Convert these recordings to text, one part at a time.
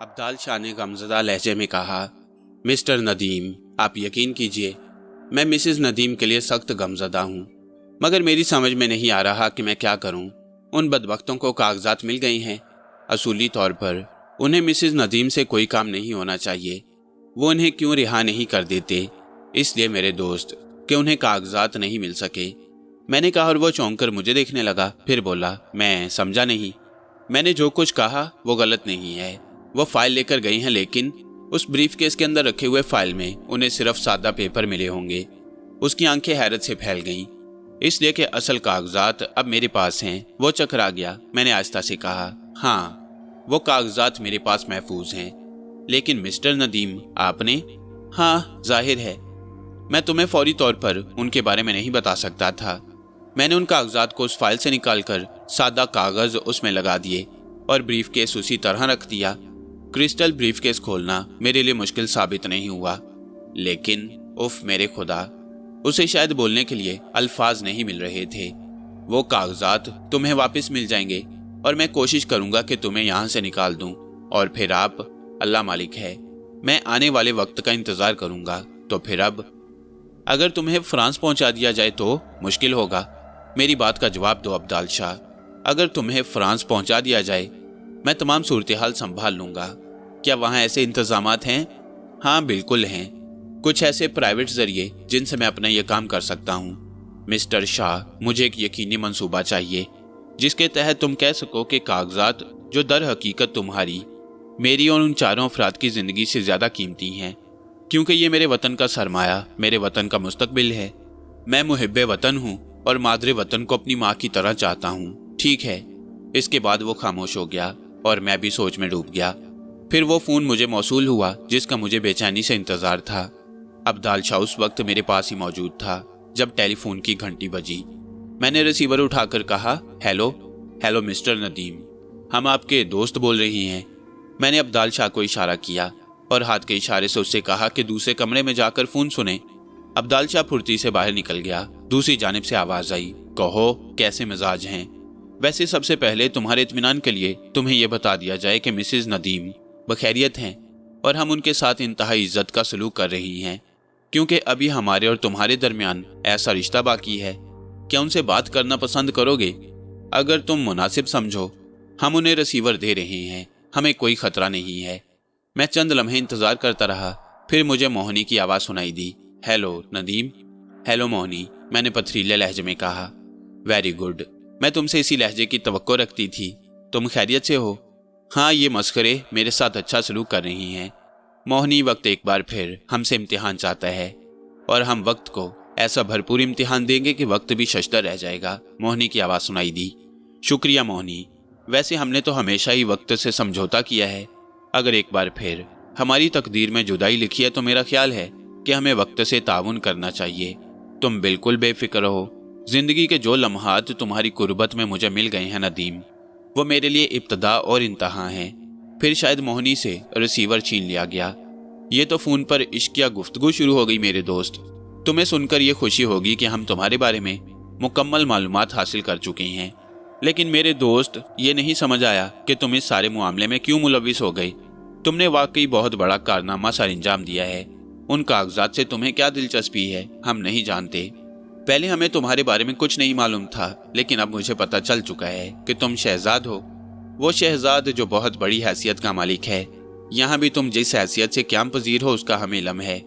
अब्दाल शाह ने गमज़दा लहजे में कहा, मिस्टर नदीम, आप यकीन कीजिए मैं मिसेस नदीम के लिए सख्त गमज़दा हूँ, मगर मेरी समझ में नहीं आ रहा कि मैं क्या करूँ। उन बदबख्तों को कागजात मिल गई हैं। असूली तौर पर उन्हें मिसेस नदीम से कोई काम नहीं होना चाहिए। वो उन्हें क्यों रिहा नहीं कर देते? इसलिए मेरे दोस्त कि उन्हें कागजात नहीं मिल सके। मैंने कहा और वो चौंक कर मुझे देखने लगा। फिर बोला, मैं समझा नहीं। मैंने जो कुछ कहा वो गलत नहीं है। वो फाइल लेकर गई हैं, लेकिन उस ब्रीफ केस के अंदर रखे हुए फाइल में उन्हें सिर्फ सादा पेपर मिले होंगे। उसकी आंखें हैरत से फैल गईं, इसलिए कि असल कागजात अब मेरे पास हैं। वो चकरा गया। मैंने आहिस्ता से कहा, हाँ, वो कागजात मेरे पास महफूज हैं, लेकिन मिस्टर नदीम आपने? हाँ, जाहिर है मैं तुम्हें फौरी तौर पर उनके बारे में नहीं बता सकता था। मैंने उन कागजात को उस फाइल से निकालकर सादा कागज उसमें लगा दिए और ब्रीफ केस उसी तरह रख दिया। क्रिस्टल ब्रीफ केस खोलना मेरे लिए मुश्किल साबित नहीं हुआ, लेकिन उफ मेरे खुदा, उसे शायद बोलने के लिए अल्फाज नहीं मिल रहे थे। वो कागजात तुम्हें वापस मिल जाएंगे और मैं कोशिश करूंगा कि तुम्हें यहाँ से निकाल दूं, और फिर आप, अल्लाह मालिक है, मैं आने वाले वक्त का इंतजार करूंगा। तो फिर अब अगर तुम्हें फ्रांस पहुंचा दिया जाए तो मुश्किल होगा। मेरी बात का जवाब दो अब्दाल शाह। अगर तुम्हें फ्रांस पहुंचा दिया जाए, मैं तमाम सूरत हाल संभाल लूंगा। क्या वहां ऐसे इंतजामात हैं? हाँ, बिल्कुल हैं। कुछ ऐसे प्राइवेट जरिए जिनसे मैं अपना यह काम कर सकता हूँ। मिस्टर शाह, मुझे एक यकीनी मंसूबा चाहिए जिसके तहत तुम कह सको कि कागजात जो दर हकीकत तुम्हारी, मेरी और उन चारों अफराद की जिंदगी से ज्यादा कीमती हैं, क्योंकि ये मेरे वतन का सरमाया, मेरे वतन का मुस्तकबिल है। मैं मुहिब्बे वतन हूँ और मादरे वतन को अपनी माँ की तरह चाहता हूँ। ठीक है। इसके बाद वो खामोश हो गया और मैं भी सोच में डूब गया। फिर वो फोन मुझे मौसूल हुआ जिसका मुझे बेचैनी से इंतजार था। अब्दाल शाह उस वक्त मेरे पास ही मौजूद था जब टेलीफोन की घंटी बजी। मैंने रिसीवर उठाकर कहा, हेलो। हेलो मिस्टर नदीम, हम आपके दोस्त बोल रही हैं। मैंने अब्दाल शाह को इशारा किया और हाथ के इशारे से उससे कहा कि दूसरे कमरे में जाकर फोन सुने। अब्दाल शाह फुर्ती से बाहर निकल गया। दूसरी जानिब से आवाज आई, कहो कैसे मिजाज हैं? वैसे सबसे पहले तुम्हारे इत्मीनान के लिए तुम्हें यह बता दिया जाए कि मिसेस नदीम बखैरियत हैं और हम उनके साथ इंतहाई इज्जत का सलूक कर रही हैं, क्योंकि अभी हमारे और तुम्हारे दरमियान ऐसा रिश्ता बाकी है। क्या उनसे बात करना पसंद करोगे? अगर तुम मुनासिब समझो। हम उन्हें रिसीवर दे रहे हैं, हमें कोई खतरा नहीं है। मैं चंद लम्हे इंतजार करता रहा, फिर मुझे मोहनी की आवाज़ सुनाई दी। हेलो नदीम। हेलो मोहनी, मैंने पथरीले लहजे में कहा। वेरी गुड, मैं तुमसे इसी लहजे की तवक्को रखती थी। तुम खैरियत से हो? हाँ, ये मस्खरे मेरे साथ अच्छा सलूक कर रही हैं। मोहनी, वक्त एक बार फिर हमसे इम्तिहान चाहता है और हम वक्त को ऐसा भरपूर इम्तिहान देंगे कि वक्त भी शश्ता रह जाएगा। मोहनी की आवाज़ सुनाई दी। शुक्रिया मोहनी, वैसे हमने तो हमेशा ही वक्त से समझौता किया है। अगर एक बार फिर हमारी तकदीर में जुदाई लिखी है तो मेरा ख्याल है कि हमें वक्त से ताउन करना चाहिए। तुम बिल्कुल बेफिक्र रहो। जिंदगी के जो लम्हात तुम्हारी कुर्बत में मुझे मिल गए हैं नदीम, वो मेरे लिए इब्तदा और इंतहा हैं। फिर शायद मोहनी से रिसीवर छीन लिया गया। ये तो फ़ोन पर इश्किया गुफ्तगू शुरू हो गई। मेरे दोस्त, तुम्हें सुनकर ये खुशी होगी कि हम तुम्हारे बारे में मुकम्मल मालूमात हासिल कर चुके हैं, लेकिन मेरे दोस्त, ये नहीं समझ आया कि तुम इस सारे मामले में क्यों मुलविस हो गए। तुमने वाकई बहुत बड़ा कारनामा सर अंजाम दिया है। उन कागजात से तुम्हें क्या दिलचस्पी है, हम नहीं जानते। पहले हमें तुम्हारे बारे में कुछ नहीं मालूम था, लेकिन अब मुझे पता चल चुका है कि तुम शहजाद हो। वो शहजाद जो बहुत बड़ी हैसियत का मालिक है। यहाँ भी तुम जिस हैसियत से क़याम पजीर हो उसका हमें इल्म है।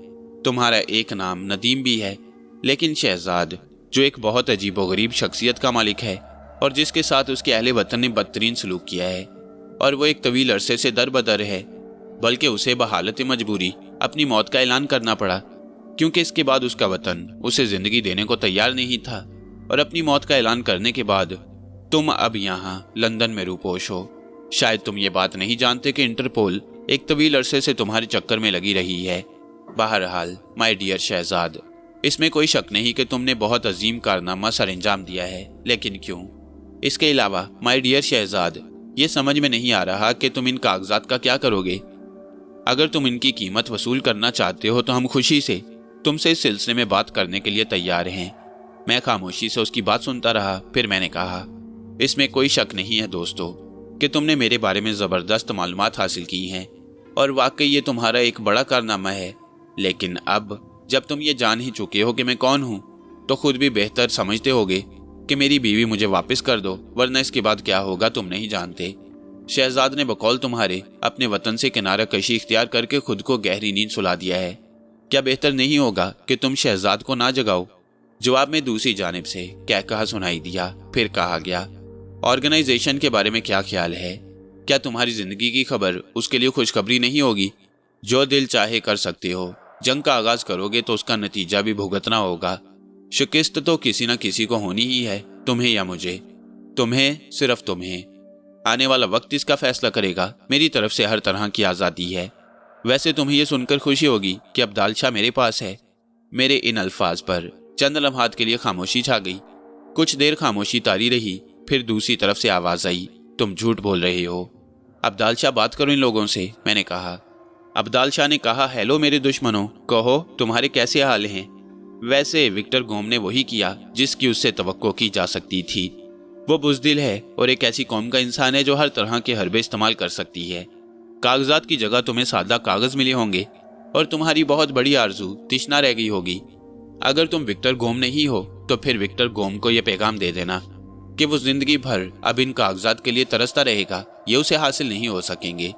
तुम्हारा एक नाम नदीम भी है, लेकिन शहजाद जो एक बहुत अजीबोगरीब शख्सियत का मालिक है और जिसके साथ उसके अहले वतन ने बदतरीन सलूक किया है, और वो एक तवील अरसे से दर बदर है, बल्कि उसे बहालत मजबूरी अपनी मौत का ऐलान करना पड़ा, क्योंकि इसके बाद उसका वतन उसे जिंदगी देने को तैयार नहीं था। और अपनी मौत का ऐलान करने के बाद तुम अब यहाँ लंदन में रूपोश हो। शायद तुम ये बात नहीं जानते कि इंटरपोल एक तवील अरसे से तुम्हारे चक्कर में लगी रही है। बहरहाल माय डियर शहजाद, इसमें कोई शक नहीं कि तुमने बहुत अजीम कारनामा सर अंजाम दिया है, लेकिन क्यों? इसके अलावा माय डियर शहजाद, ये समझ में नहीं आ रहा कि तुम इन कागजात का क्या करोगे। अगर तुम इनकी कीमत वसूल करना चाहते हो तो हम खुशी से तुमसे इस सिलसिले में बात करने के लिए तैयार हैं। मैं खामोशी से उसकी बात सुनता रहा। फिर मैंने कहा, इसमें कोई शक नहीं है दोस्तों कि तुमने मेरे बारे में ज़बरदस्त मालूमात हासिल की हैं। और वाकई ये तुम्हारा एक बड़ा कारनामा है। लेकिन अब जब तुम ये जान ही चुके हो कि मैं कौन हूँ, तो खुद भी बेहतर समझते होगे कि मेरी बीवी मुझे वापस कर दो, वरना इसके बाद क्या होगा तुम नहीं जानते। शहजाद ने बकौल तुम्हारे अपने वतन से किनारा कशी इख्तियार करके खुद को गहरी नींद सुला दिया है। क्या बेहतर नहीं होगा कि तुम शहजाद को ना जगाओ? जवाब में दूसरी जानिब से क्या कहा सुनाई दिया। फिर कहा गया, ऑर्गेनाइजेशन के बारे में क्या ख्याल है? क्या तुम्हारी जिंदगी की खबर उसके लिए खुशखबरी नहीं होगी? जो दिल चाहे कर सकते हो, जंग का आगाज करोगे तो उसका नतीजा भी भुगतना होगा। शिकस्त तो किसी न किसी को होनी ही है, तुम्हें या मुझे। तुम्हें, सिर्फ तुम्हें। आने वाला वक्त इसका फैसला करेगा। मेरी तरफ से हर तरह की आज़ादी है। वैसे तुम्हें यह सुनकर खुशी होगी कि अब्दाल शाह मेरे पास है। मेरे इन अल्फाज पर चंद लम्हात के लिए खामोशी छा गई। कुछ देर खामोशी तारी रही, फिर दूसरी तरफ से आवाज आई, तुम झूठ बोल रहे हो। अब्दाल शाह, बात करो इन लोगों से, मैंने कहा। अब्दाल शाह ने कहा, हेलो मेरे दुश्मनों, कहो तुम्हारे कैसे हाल हैं? वैसे विक्टर गोम ने वही किया जिसकी उससे तवक्को की जा सकती थी। वो बुज़दिल है और एक ऐसी कौम का इंसान है जो हर तरह के हरबे इस्तेमाल कर सकती है। कागजात की जगह तुम्हें सादा कागज मिले होंगे और तुम्हारी बहुत बड़ी आरजू तिश्ना रह गई होगी। अगर तुम विक्टर गोम नहीं हो तो फिर विक्टर गोम को यह पैगाम दे देना कि वो जिंदगी भर अब इन कागजात के लिए तरसता रहेगा, ये उसे हासिल नहीं हो सकेंगे।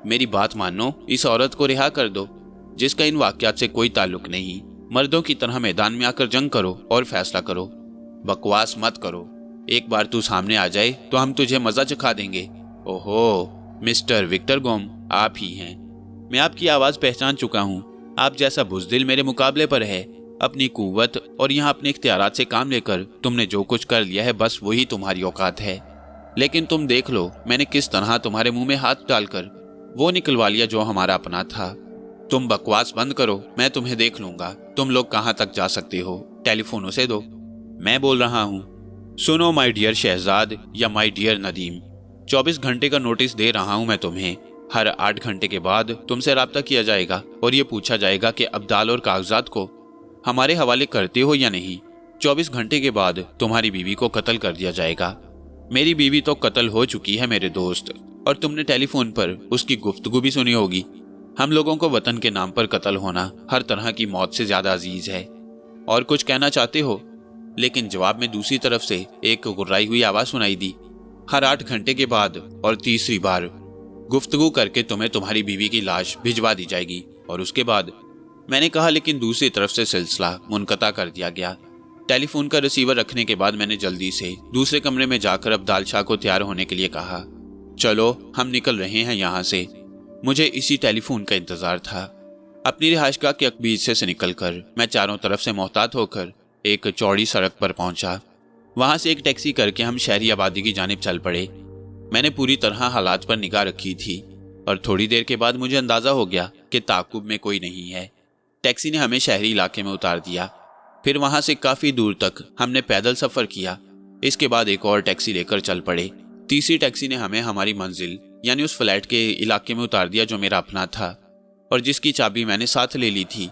मेरी बात मानो, इस औरत को रिहा कर दो जिसका इन वाकयात से कोई ताल्लुक नहीं। मर्दों की तरह मैदान में आकर जंग करो और फैसला करो। बकवास मत करो। एक बार तू सामने आ जाए तो हम तुझे मजा चखा देंगे। ओहो, मिस्टर विक्टर गोम, आप ही हैं। मैं आपकी आवाज पहचान चुका हूँ। आप जैसा बुज़दिल मेरे मुकाबले पर है। अपनी कुव्वत और यहाँ अपने इख्तियारात से काम लेकर तुमने जो कुछ कर लिया है, बस वही तुम्हारी औकात है। लेकिन तुम देख लो मैंने किस तरह तुम्हारे मुंह में हाथ डालकर वो निकलवा लिया जो हमारा अपना था। तुम बकवास बंद करो, मैं तुम्हें देख लूंगा। तुम लोग कहाँ तक जा सकते हो? टेलीफोन उसे दो। मैं बोल रहा हूँ। सुनो माय डियर शहजाद या माय डियर नदीम, 24 घंटे का नोटिस दे रहा हूँ मैं तुम्हें। हर 8 घंटे के बाद तुमसे राब्ता किया जाएगा और ये पूछा जाएगा कि अब्दाल और कागजात को हमारे हवाले करते हो या नहीं। 24 घंटे के बाद तुम्हारी बीवी को कत्ल कर दिया जाएगा। मेरी बीवी तो कत्ल हो चुकी है मेरे दोस्त, और तुमने टेलीफोन पर उसकी गुफ्तगू भी सुनी होगी। हम लोगों को वतन के नाम पर कत्ल होना हर तरह की मौत से ज्यादा अजीज है। और कुछ कहना चाहते हो? लेकिन जवाब में दूसरी तरफ से एक गुर्राई हुई आवाज सुनाई दी। हर 8 घंटे के बाद और तीसरी बार गुफ्तगू करके तुम्हें तुम्हारी बीवी की लाश भिजवा दी जाएगी। और उसके बाद मैंने कहा, लेकिन दूसरी तरफ से सिलसिला मुनक़ता कर दिया गया। टेलीफोन का रिसीवर रखने के बाद मैंने जल्दी से दूसरे कमरे में जाकर अब्दाल शाह को तैयार होने के लिए कहा। चलो हम निकल रहे हैं यहाँ से। मुझे इसी टेलीफोन का इंतजार था। अपनी रिहाइशगाह के बीच से निकलकर मैं चारों तरफ से मोहतात होकर एक चौड़ी सड़क पर पहुंचा। वहां से एक टैक्सी करके हम शहरी आबादी की जानिब चल पड़े। मैंने पूरी तरह हालात पर निगाह रखी थी और थोड़ी देर के बाद मुझे अंदाजा हो गया कि ताक़ुब में कोई नहीं है। टैक्सी ने हमें शहरी इलाके में उतार दिया। फिर वहां से काफी दूर तक हमने पैदल सफर किया। इसके बाद एक और टैक्सी लेकर चल पड़े। तीसरी टैक्सी ने हमें हमारी मंजिल यानी उस फ्लैट के इलाके में उतार दिया जो मेरा अपना था और जिसकी चाबी मैंने साथ ले ली थी।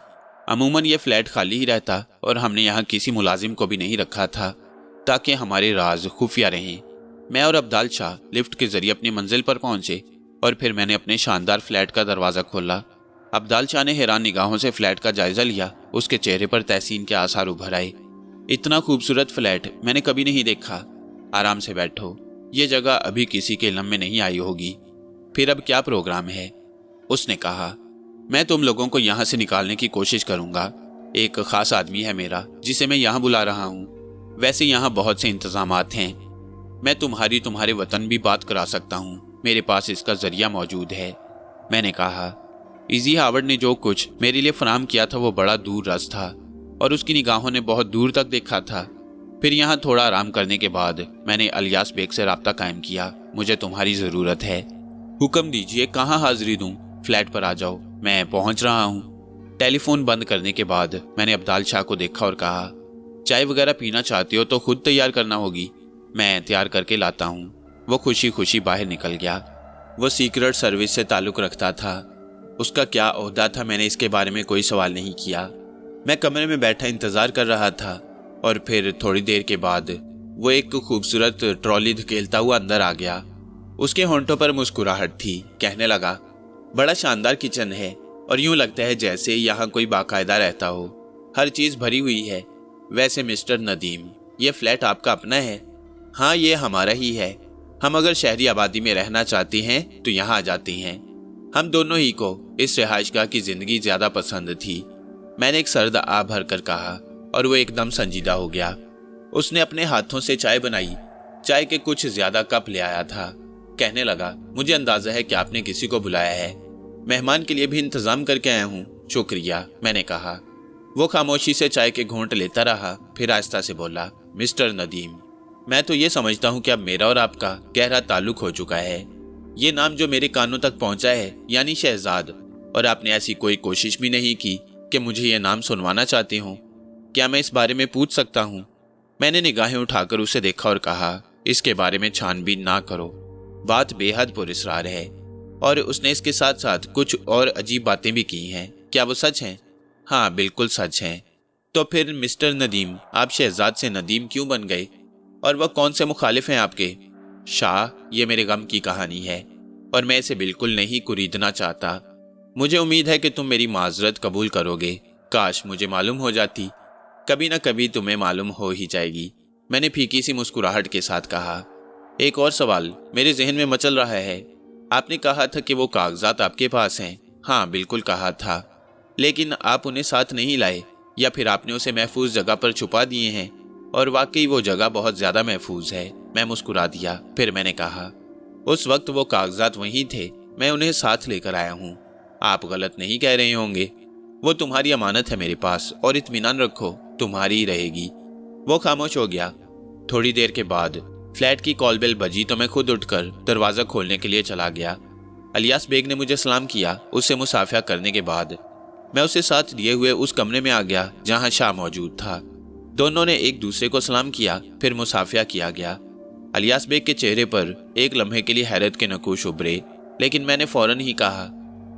अमूमन ये फ्लैट खाली ही रहता और हमने यहाँ किसी मुलाजिम को भी नहीं रखा था ताकि हमारे राज खुफिया रहें। मैं और अब्दाल शाह लिफ्ट के जरिए अपनी मंजिल पर पहुंचे और फिर मैंने अपने शानदार फ्लैट का दरवाज़ा खोला। अब्दाल शाह ने हैरान निगाहों से फ्लैट का जायजा लिया। उसके चेहरे पर तहसीन के आसार उभर आए। इतना खूबसूरत फ्लैट मैंने कभी नहीं देखा। आराम से बैठो, ये जगह अभी किसी के इल्म में नहीं आई होगी। फिर अब क्या प्रोग्राम है? उसने कहा। मैं तुम लोगों को यहाँ से निकालने की कोशिश करूंगा। एक खास आदमी है मेरा जिसे मैं यहाँ बुला रहा हूँ। वैसे यहाँ बहुत से इंतजामात हैं। मैं तुम्हारे वतन भी बात करा सकता हूँ। मेरे पास इसका जरिया मौजूद है। मैंने कहा। इजी हावर्ड ने जो कुछ मेरे लिए फराहम किया था वो बड़ा दूर रस था और उसकी निगाहों ने बहुत दूर तक देखा था। फिर यहाँ थोड़ा आराम करने के बाद मैंने अलियास बेग से राब्ता कायम किया। मुझे तुम्हारी ज़रूरत है। हुक्म दीजिए, कहाँ हाजिरी दूँ? फ्लैट पर आ जाओ, मैं पहुँच रहा हूँ। टेलीफोन बंद करने के बाद मैंने अब्दाल शाह को देखा और कहा, चाय वगैरह पीना चाहते हो तो खुद तैयार करना होगी, मैं तैयार करके लाता हूँ। वो खुशी खुशी बाहर निकल गया। वो सीक्रेट सर्विस से ताल्लुक़ रखता था। उसका क्या ओहदा था मैंने इसके बारे में कोई सवाल नहीं किया। मैं कमरे में बैठा इंतज़ार कर रहा था और फिर थोड़ी देर के बाद वो एक खूबसूरत ट्रॉली धकेलता हुआ अंदर आ गया। उसके होंठों पर मुस्कुराहट थी। कहने लगा, बड़ा शानदार किचन है और यूं लगता है जैसे यहाँ कोई बाकायदा रहता हो। हर चीज़ भरी हुई है। वैसे मिस्टर नदीम, ये फ्लैट आपका अपना है? हाँ, ये हमारा ही है। हम अगर शहरी आबादी में रहना चाहते हैं तो यहाँ आ जाते हैं। हम दोनों ही को इस रिहाइशगाह की जिंदगी ज्यादा पसंद थी। मैंने एक सर्द आ भर कर कहा और वो एकदम संजीदा हो गया। उसने अपने हाथों से चाय बनाई, चाय के कुछ ज्यादा कप ले आया था। कहने लगा, मुझे अंदाजा है कि आपने किसी को बुलाया है। मेहमान के लिए भी इंतजाम करके आया हूँ। शुक्रिया, मैंने कहा। वो खामोशी से चाय के घूंट लेता रहा, फिर आहिस्ता से बोला, मिस्टर नदीम, मैं तो ये समझता हूँ कि अब मेरा और आपका गहरा ताल्लुक हो चुका है। ये नाम जो मेरे कानों तक पहुंचा है, यानी शहजाद, और आपने ऐसी कोई कोशिश भी नहीं की कि मुझे ये नाम सुनवाना चाहते हो। क्या मैं इस बारे में पूछ सकता हूँ? मैंने निगाहें उठाकर उसे देखा और कहा, इसके बारे में छानबीन ना करो। बात बेहद पुरस्कार है। और उसने इसके साथ साथ कुछ और अजीब बातें भी की हैं। क्या वो सच हैं? हाँ, बिल्कुल सच हैं। तो फिर मिस्टर नदीम, आप शहजाद से नदीम क्यों बन गए? और वह कौन से मुखालिफ हैं आपके? शाह, ये मेरे गम की कहानी है और मैं इसे बिल्कुल नहीं कुरीदना चाहता। मुझे उम्मीद है कि तुम मेरी माजरत कबूल करोगे। काश मुझे मालूम हो जाती। कभी न कभी तुम्हें मालूम हो ही जाएगी, मैंने फीकी सी मुस्कुराहट के साथ कहा। एक और सवाल मेरे जहन में मचल रहा है। आपने कहा था कि वो कागजात आपके पास हैं। हाँ, बिल्कुल कहा था, लेकिन आप उन्हें साथ नहीं लाए, या फिर आपने उसे महफूज जगह पर छुपा दिए हैं? और वाकई वो जगह बहुत ज्यादा महफूज है। मैं मुस्कुरा दिया। फिर मैंने कहा, उस वक्त वो कागजात वहीं थे, मैं उन्हें साथ लेकर आया हूँ। आप गलत नहीं कह रहे होंगे। वो तुम्हारी अमानत है मेरे पास, और इत्मीनान रखो, तुम्हारी ही रहेगी। वो खामोश हो गया। थोड़ी देर के बाद फ्लैट की कॉल बेल बजी तो मैं खुद उठकर दरवाज़ा खोलने के लिए चला गया। अलियास बेग ने मुझे सलाम किया। उससे मुसाफिया करने के बाद मैं उसे साथ लिए हुए उस कमरे में आ गया जहां शाह मौजूद था। दोनों ने एक दूसरे को सलाम किया, फिर मुसाफिया किया गया। अलियास बेग के चेहरे पर एक लम्हे के लिए हैरत के नकूश उभरे, लेकिन मैंने फौरन ही कहा,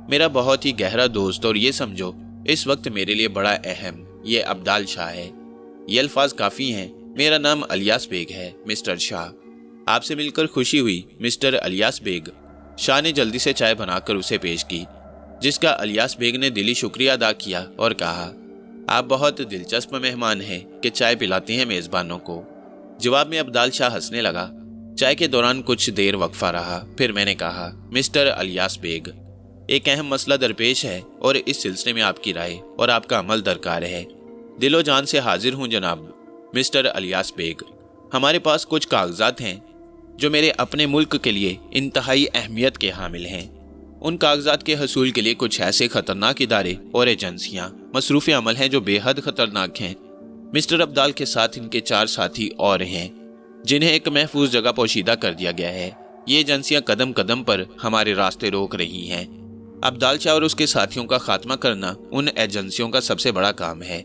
मेरा बहुत ही गहरा दोस्त, और ये समझो इस वक्त मेरे लिए बड़ा अहम, ये अब्दाल शाह है। ये अल्फाज काफ़ी हैं। मेरा नाम अलियास बेग है, मिस्टर शाह। आपसे मिलकर खुशी हुई, मिस्टर अलियास बेग। शाह ने जल्दी से चाय बनाकर उसे पेश की, जिसका अलियास बेग ने दिली शुक्रिया अदा किया और कहा, आप बहुत दिलचस्प मेहमान हैं कि चाय पिलाते हैं मेज़बानों को। जवाब में अब्दाल शाह हंसने लगा। चाय के दौरान कुछ देर वक्फा रहा, फिर मैंने कहा, मिस्टर अलियास बेग, एक अहम मसला दरपेश है और इस सिलसिले में आपकी राय और आपका अमल दरकार है। दिलो जान से हाजिर हूँ जनाब। मिस्टर अलियास बेग, हमारे पास कुछ कागजात हैं जो मेरे अपने मुल्क के लिए इंतहाई अहमियत के हामिल हैं। उन कागजात के हसूल के लिए कुछ ऐसे खतरनाक इदारे और एजेंसियां मसरूफ़ अमल हैं जो बेहद खतरनाक हैं। मिस्टर अब्दाल के साथ इनके 4 साथी और हैं जिन्हें एक महफूज जगह पोशीदा कर दिया गया है। ये एजेंसियां कदम कदम पर हमारे रास्ते रोक रही हैं। अब्दाल शाह और उसके साथियों का खात्मा करना उन एजेंसियों का सबसे बड़ा काम है।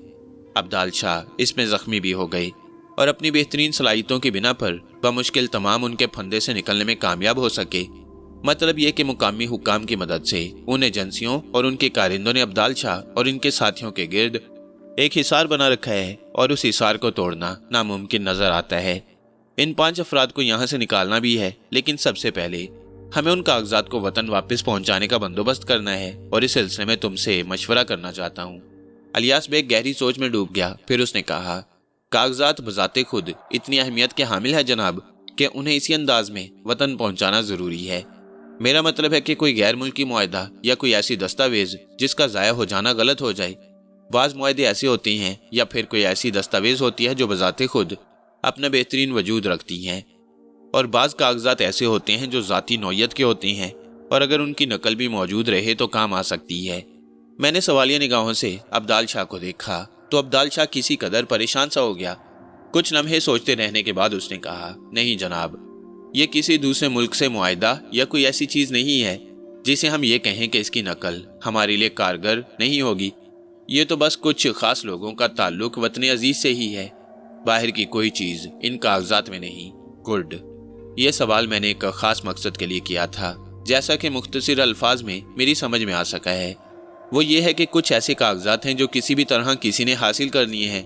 अब्दाल शाह इसमें जख्मी भी हो गए और अपनी बेहतरीन सलाहियतों की बिना पर बमुश्किल तमाम उनके फंदे से निकलने में कामयाब हो सके। मतलब यह कि मुकामी हुक्काम की मदद से उन एजेंसियों और उनके कारिंदों ने अब्दाल शाह और इनके साथियों के गिर्द एक हिसार बना रखा है और उस हिसार को तोड़ना नामुमकिन नजर आता है। इन 5 अफराद को यहाँ से निकालना भी है, लेकिन सबसे पहले हमें उन कागजात को वतन वापस पहुँचाने का बंदोबस्त करना है और इस सिलसिले में तुमसे मशवरा करना चाहता हूँ। अलियास बेग गहरी सोच में डूब गया। फिर उसने कहा, कागजात बजाते खुद इतनी अहमियत के हामिल है जनाब कि उन्हें इसी अंदाज में वतन पहुँचाना ज़रूरी है। मेरा मतलब है कि कोई गैर मुल्की मुआहदा या कोई ऐसी दस्तावेज जिसका ज़ाया हो जाना गलत हो जाए। बाज़ मुआहदे ऐसे होते हैं या फिर कोई ऐसी दस्तावेज होती है जो बजाते खुद अपना बेहतरीन वजूद रखती हैं, और बाज़ कागजात ऐसे होते हैं जो ज़ाती नौयत के होते हैं और अगर उनकी नकल भी मौजूद रहे तो काम आ सकती है। मैंने सवालिया निगाहों से अब्दाल शाह को देखा तो अब्दाल शाह किसी कदर परेशान सा हो गया। कुछ लम्हे सोचते रहने के बाद उसने कहा, नहीं जनाब, ये किसी दूसरे मुल्क से मुआहदा या कोई ऐसी चीज़ नहीं है जिसे हम ये कहें कि इसकी नकल हमारे लिए कारगर नहीं होगी। ये तो बस कुछ ख़ास लोगों का ताल्लुक वतन अजीज़ से ही है, बाहर की कोई चीज़ इन कागजात में नहीं। गुड। ये सवाल मैंने एक ख़ास मकसद के लिए किया था, जैसा कि मुख्तसर अल्फाज में मेरी समझ में आ सका है। वो ये है कि कुछ ऐसे कागजात हैं जो किसी भी तरह किसी ने हासिल कर लिए हैं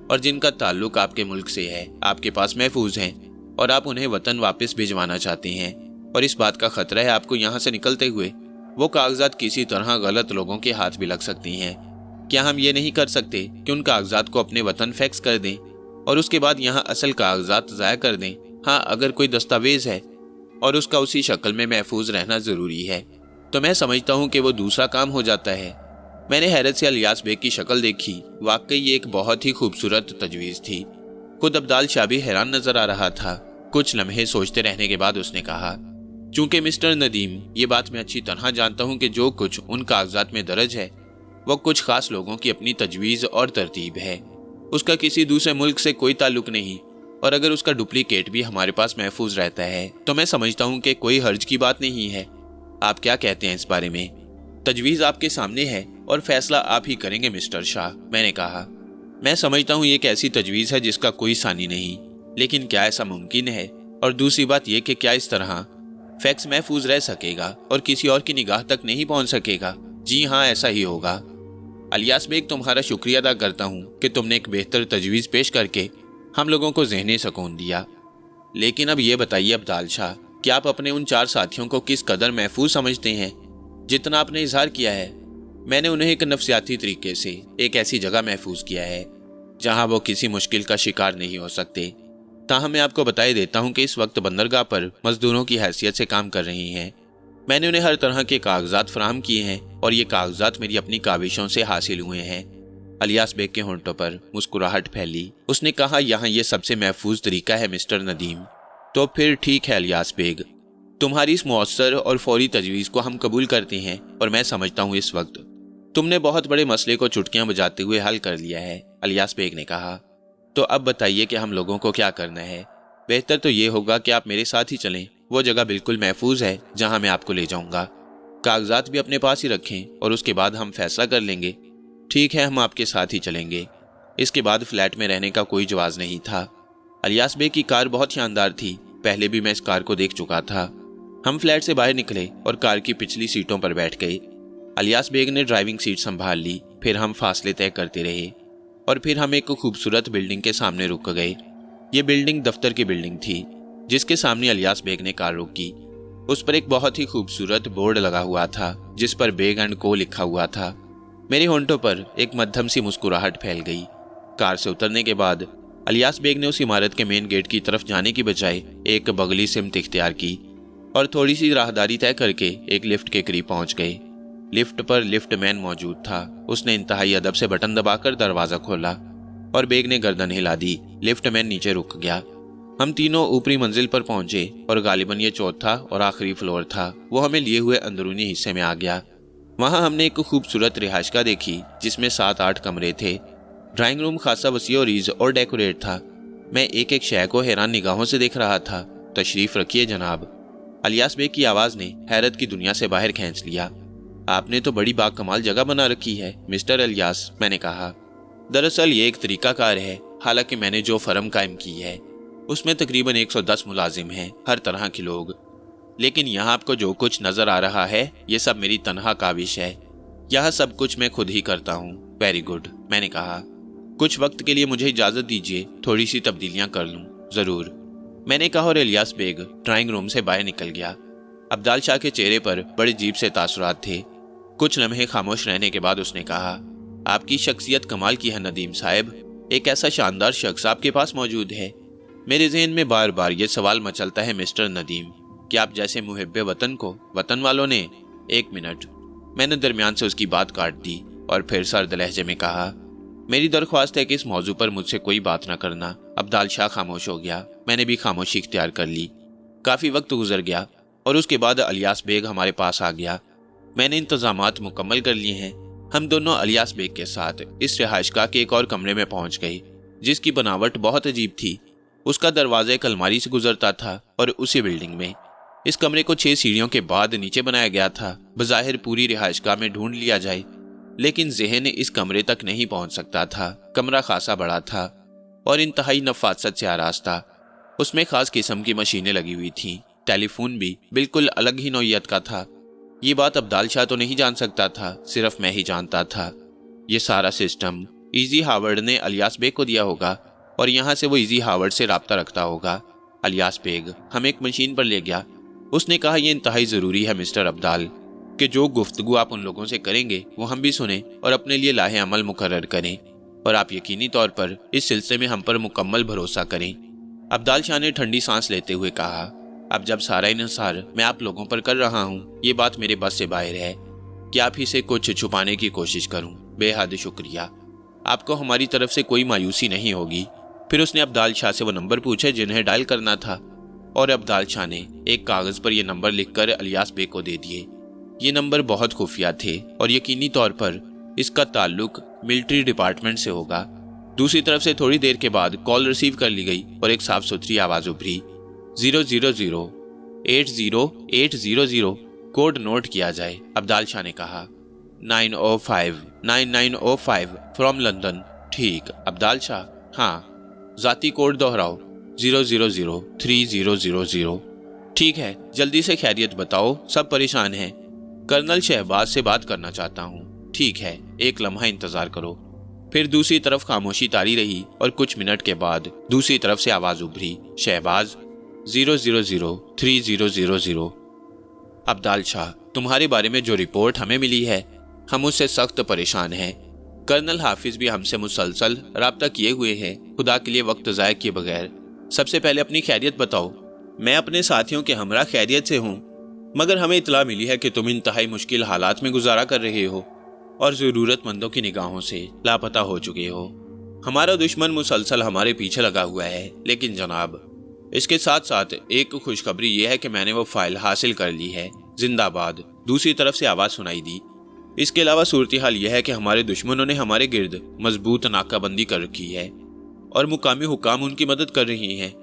और जिनका ताल्लुक आपके मुल्क से है, आपके पास महफूज हैं और आप उन्हें वतन वापस भिजवाना चाहते हैं, और इस बात का खतरा है आपको यहाँ से निकलते हुए वो कागजात किसी तरह गलत लोगों के हाथ भी लग सकती हैं। क्या हम ये नहीं कर सकते कि उन कागजात को अपने वतन फैक्स कर दें और उसके बाद यहाँ असल कागजात ज़ाया कर दें? हाँ, अगर कोई दस्तावेज है और उसका उसी शक्ल में महफूज रहना ज़रूरी है तो मैं समझता हूँ कि वो दूसरा काम हो जाता है। मैंने हैरत से इलियास बेग की शक्ल देखी। वाकई ये एक बहुत ही खूबसूरत तजवीज़ थी। खुद अब्दाल शाह भी हैरान नजर आ रहा था। कुछ लम्हे सोचते रहने के बाद उसने कहा, चूंकि मिस्टर नदीम, ये बात मैं अच्छी तरह जानता हूँ कि जो कुछ उन कागजात में दर्ज है वो कुछ खास लोगों की अपनी तजवीज़ और तरतीब है। उसका किसी दूसरे मुल्क से कोई ताल्लुक नहीं, और अगर उसका डुप्लीकेट भी हमारे पास महफूज रहता है तो मैं समझता हूँ कि कोई हर्ज की बात नहीं है। आप क्या कहते हैं इस बारे में? तजवीज़ आपके सामने है और फैसला आप ही करेंगे मिस्टर शाह, मैंने कहा। मैं समझता हूँ ये एक ऐसी तजवीज़ है जिसका कोई सानी नहीं, लेकिन क्या ऐसा मुमकिन है? और दूसरी बात यह कि क्या इस तरह फैक्स महफूज रह सकेगा और किसी और की निगाह तक नहीं पहुँच सकेगा? जी हाँ, ऐसा ही होगा। इलियास बेग, तुम्हारा शुक्रिया अदा करता हूँ कि तुमने एक बेहतर तजवीज़ पेश करके हम लोगों को ज़हनी सुकून दिया। लेकिन अब ये बताइए अब्दाल शाह, कि आप अपने उन 4 साथियों को किस कदर महफूज समझते हैं जितना आपने इजहार किया है? मैंने उन्हें एक नफसियाती तरीके से एक ऐसी जगह महफूज किया है जहां वो किसी मुश्किल का शिकार नहीं हो सकते। ताहम मैं आपको बताए देता हूं कि इस वक्त बंदरगाह पर मजदूरों की हैसियत से काम कर रही हैं। मैंने उन्हें हर तरह के कागजात फराहम किए हैं और ये कागजात मेरी अपनी काविशों से हासिल हुए हैं। इलियास बेग के होंठों पर मुस्कुराहट फैली। उसने कहा, यहाँ ये सबसे महफूज तरीका है मिस्टर नदीम। तो फिर ठीक है इलियास बेग, तुम्हारी इस मौसर और फौरी तजवीज़ को हम कबूल करते हैं, और मैं समझता हूँ इस वक्त तुमने बहुत बड़े मसले को चुटकियां बजाते हुए हल कर लिया है। इलियास बेग ने कहा, तो अब बताइए कि हम लोगों को क्या करना है? बेहतर तो ये होगा कि आप मेरे साथ ही चलें। वो जगह बिल्कुल महफूज है जहां मैं आपको ले जाऊंगा। कागजात भी अपने पास ही रखें और उसके बाद हम फैसला कर लेंगे। ठीक है, हम आपके साथ ही चलेंगे। इसके बाद फ्लैट में रहने का कोई जवाज नहीं था। इलियास बेग की कार बहुत शानदार थी। पहले भी मैं इस कार को देख चुका था। हम फ्लैट से बाहर निकले और कार की पिछली सीटों पर बैठ गए। इलियास बेग ने ड्राइविंग सीट संभाल ली। फिर हम फासले तय करते रहे और फिर हम एक खूबसूरत बिल्डिंग के सामने रुक गए। ये बिल्डिंग दफ्तर की बिल्डिंग थी जिसके सामने इलियास बेग ने कार रोकी। उस पर एक बहुत ही खूबसूरत बोर्ड लगा हुआ था जिस पर बेग एंड को लिखा हुआ था। मेरे होंठों पर एक मध्यम सी मुस्कुराहट फैल गई। कार से उतरने के बाद इलियास बेग ने उस इमारत के मेन गेट की तरफ जाने की बजाय एक बगली सिमत इख्तियार की और थोड़ी सी राहदारी तय करके एक लिफ्ट के करीब पहुंच गए। लिफ्ट पर लिफ्ट मैन मौजूद था। उसने इंतहाई अदब से बटन दबाकर दरवाज़ा खोला और बेग ने गर्दन हिला दी। लिफ्ट मैन नीचे रुक गया। हम तीनों ऊपरी मंजिल पर पहुंचे और गालिबन ये चौथा और आखिरी फ्लोर था। वो हमें लिए हुए अंदरूनी हिस्से में आ गया। वहां हमने एक खूबसूरत रिहाइशगाह देखी जिसमें 7-8 कमरे थे। ड्राइंग रूम खासा वसी और ईज और डेकोरेट था। मैं एक एक शय को हैरान निगाहों से देख रहा था। तशरीफ रखिए जनाब। इलियास बेग की आवाज़ ने हैरत की दुनिया से बाहर खींच लिया। आपने तो बड़ी बाकमाल जगह बना रखी है मिस्टर इलियास, मैंने कहा। दरअसल ये एक तरीकाकार है। हालांकि मैंने जो फर्म कायम की है उसमें तकरीबन 110 मुलाजिम हैं, हर तरह के लोग। लेकिन यहाँ आपको जो कुछ नजर आ रहा है ये सब मेरी तनहा काविश है। यह सब कुछ मैं खुद ही करता हूँ। वेरी गुड, मैंने कहा। कुछ वक्त के लिए मुझे इजाज़त दीजिए, थोड़ी सी तब्दीलियाँ कर लूँ। ज़रूर, मैंने कहा और इलियास बेग ड्राइंग रूम से बाहर निकल गया। अब्दाल शाह के चेहरे पर बड़े अजीब से तासुरात थे। कुछ लम्हे खामोश रहने के बाद उसने कहा, आपकी शख्सियत कमाल की है नदीम साहब। एक ऐसा शानदार शख्स आपके पास मौजूद है। मेरे जहन में बार बार ये सवाल मचलता है मिस्टर नदीम कि आप जैसे मुहिब्बे वतन को वतन वालों ने। 1 मिनट, मैंने दरमियान से उसकी बात काट दी और फिर सर्द लहजे में कहा, मेरी दरख्वास्त है कि इस मौजू पर मुझसे कोई बात ना करना। अब्दाल शाह खामोश हो गया। मैंने भी खामोशी इख्तियार कर ली। काफ़ी वक्त गुजर गया और उसके बाद इलियास बेग हमारे पास आ गया। मैंने इंतजामात मुकम्मल कर लिए हैं। हम दोनों इलियास बेग के साथ इस रिहाइशगाह के एक और कमरे में पहुंच गए जिसकी बनावट बहुत अजीब थी। उसका दरवाज़ा एक अलमारी से गुजरता था और उसी बिल्डिंग में इस कमरे को 6 सीढ़ियों के बाद नीचे बनाया गया था। बज़ाहिर पूरी रिहाइशगाह में ढूंढ लिया जाए लेकिन ज़हन इस कमरे तक नहीं पहुंच सकता था। कमरा खासा बड़ा था और इंतहाई नफासत से आराज था। उसमें ख़ास किस्म की मशीनें लगी हुई थीं। टेलीफोन भी बिल्कुल अलग ही नौइयत का था। ये बात अब्दाल शाह तो नहीं जान सकता था, सिर्फ मैं ही जानता था। ये सारा सिस्टम इजी हावर्ड ने इलियास बेग को दिया होगा और यहाँ से वो इजी हावर्ड से राब्ता रखता होगा। इलियास बेग हमें एक मशीन पर ले गया। उसने कहा, यह इंतहाई ज़रूरी है मिस्टर अब्दाल। कि जो गुफ्तगू आप उन लोगों से करेंगे वो हम भी सुने और अपने लिए लाहे अमल मुकर्रर करें, और आप यकीनी तौर पर इस सिलसिले में हम पर मुकम्मल भरोसा करें। अब्दाल शाह ने ठंडी सांस लेते हुए कहा, अब जब सारा इन्हिसार मैं आप लोगों पर कर रहा हूँ, ये बात मेरे बस से बाहर है कि आप ही से कुछ छुपाने की कोशिश करूँ। बेहद शुक्रिया, आपको हमारी तरफ से कोई मायूसी नहीं होगी। फिर उसने अब्दाल शाह से वो नंबर पूछे जिन्हें डायल करना था, और अब्दाल शाह ने एक कागज़ पर यह नंबर लिखकर इलियास बेग को दे दिए। ये नंबर बहुत खुफिया थे और यकीनी तौर पर इसका ताल्लुक मिलिट्री डिपार्टमेंट से होगा। दूसरी तरफ से थोड़ी देर के बाद कॉल रिसीव कर ली गई और एक साफ सुथरी आवाज़ उभरी, 000-80800 कोड नोट किया जाए। अब्दाल शाह ने कहा, 905 फ्रॉम लंदन। ठीक अब्दाल शाह, हाँ ज़ाती कोड दोहराओ, 000-3000। ठीक है, जल्दी से खैरियत बताओ, सब परेशान हैं। कर्नल शहबाज से बात करना चाहता हूँ। ठीक है, एक लम्हा इंतज़ार करो। फिर दूसरी तरफ खामोशी तारी रही और कुछ मिनट के बाद दूसरी तरफ से आवाज़ उभरी, शहबाज, 000-3000। अब्दाल शाह, तुम्हारे बारे में जो रिपोर्ट हमें मिली है, हम उससे सख्त परेशान हैं। कर्नल हाफिज भी हमसे मुसलसल राब्ता किए हुए हैं। खुदा के लिए वक्त ज़ाया किए बगैर सबसे पहले अपनी खैरियत बताओ। मैं अपने साथियों के हमरा खैरियत से हूँ, मगर हमें इतला मिली है कि तुम इंतहाई मुश्किल हालात में गुजारा कर रहे हो और ज़रूरतमंदों की निगाहों से लापता हो चुके हो। हमारा दुश्मन मुसलसल हमारे पीछे लगा हुआ है, लेकिन जनाब इसके साथ साथ एक खुशखबरी यह है कि मैंने वो फाइल हासिल कर ली है। जिंदाबाद, दूसरी तरफ से आवाज़ सुनाई दी। इसके अलावा सूरत हाल यह है कि हमारे दुश्मनों ने हमारे गिर्द मजबूत नाकाबंदी कर रखी है और मुकामी हुकाम उनकी मदद कर रही हैं।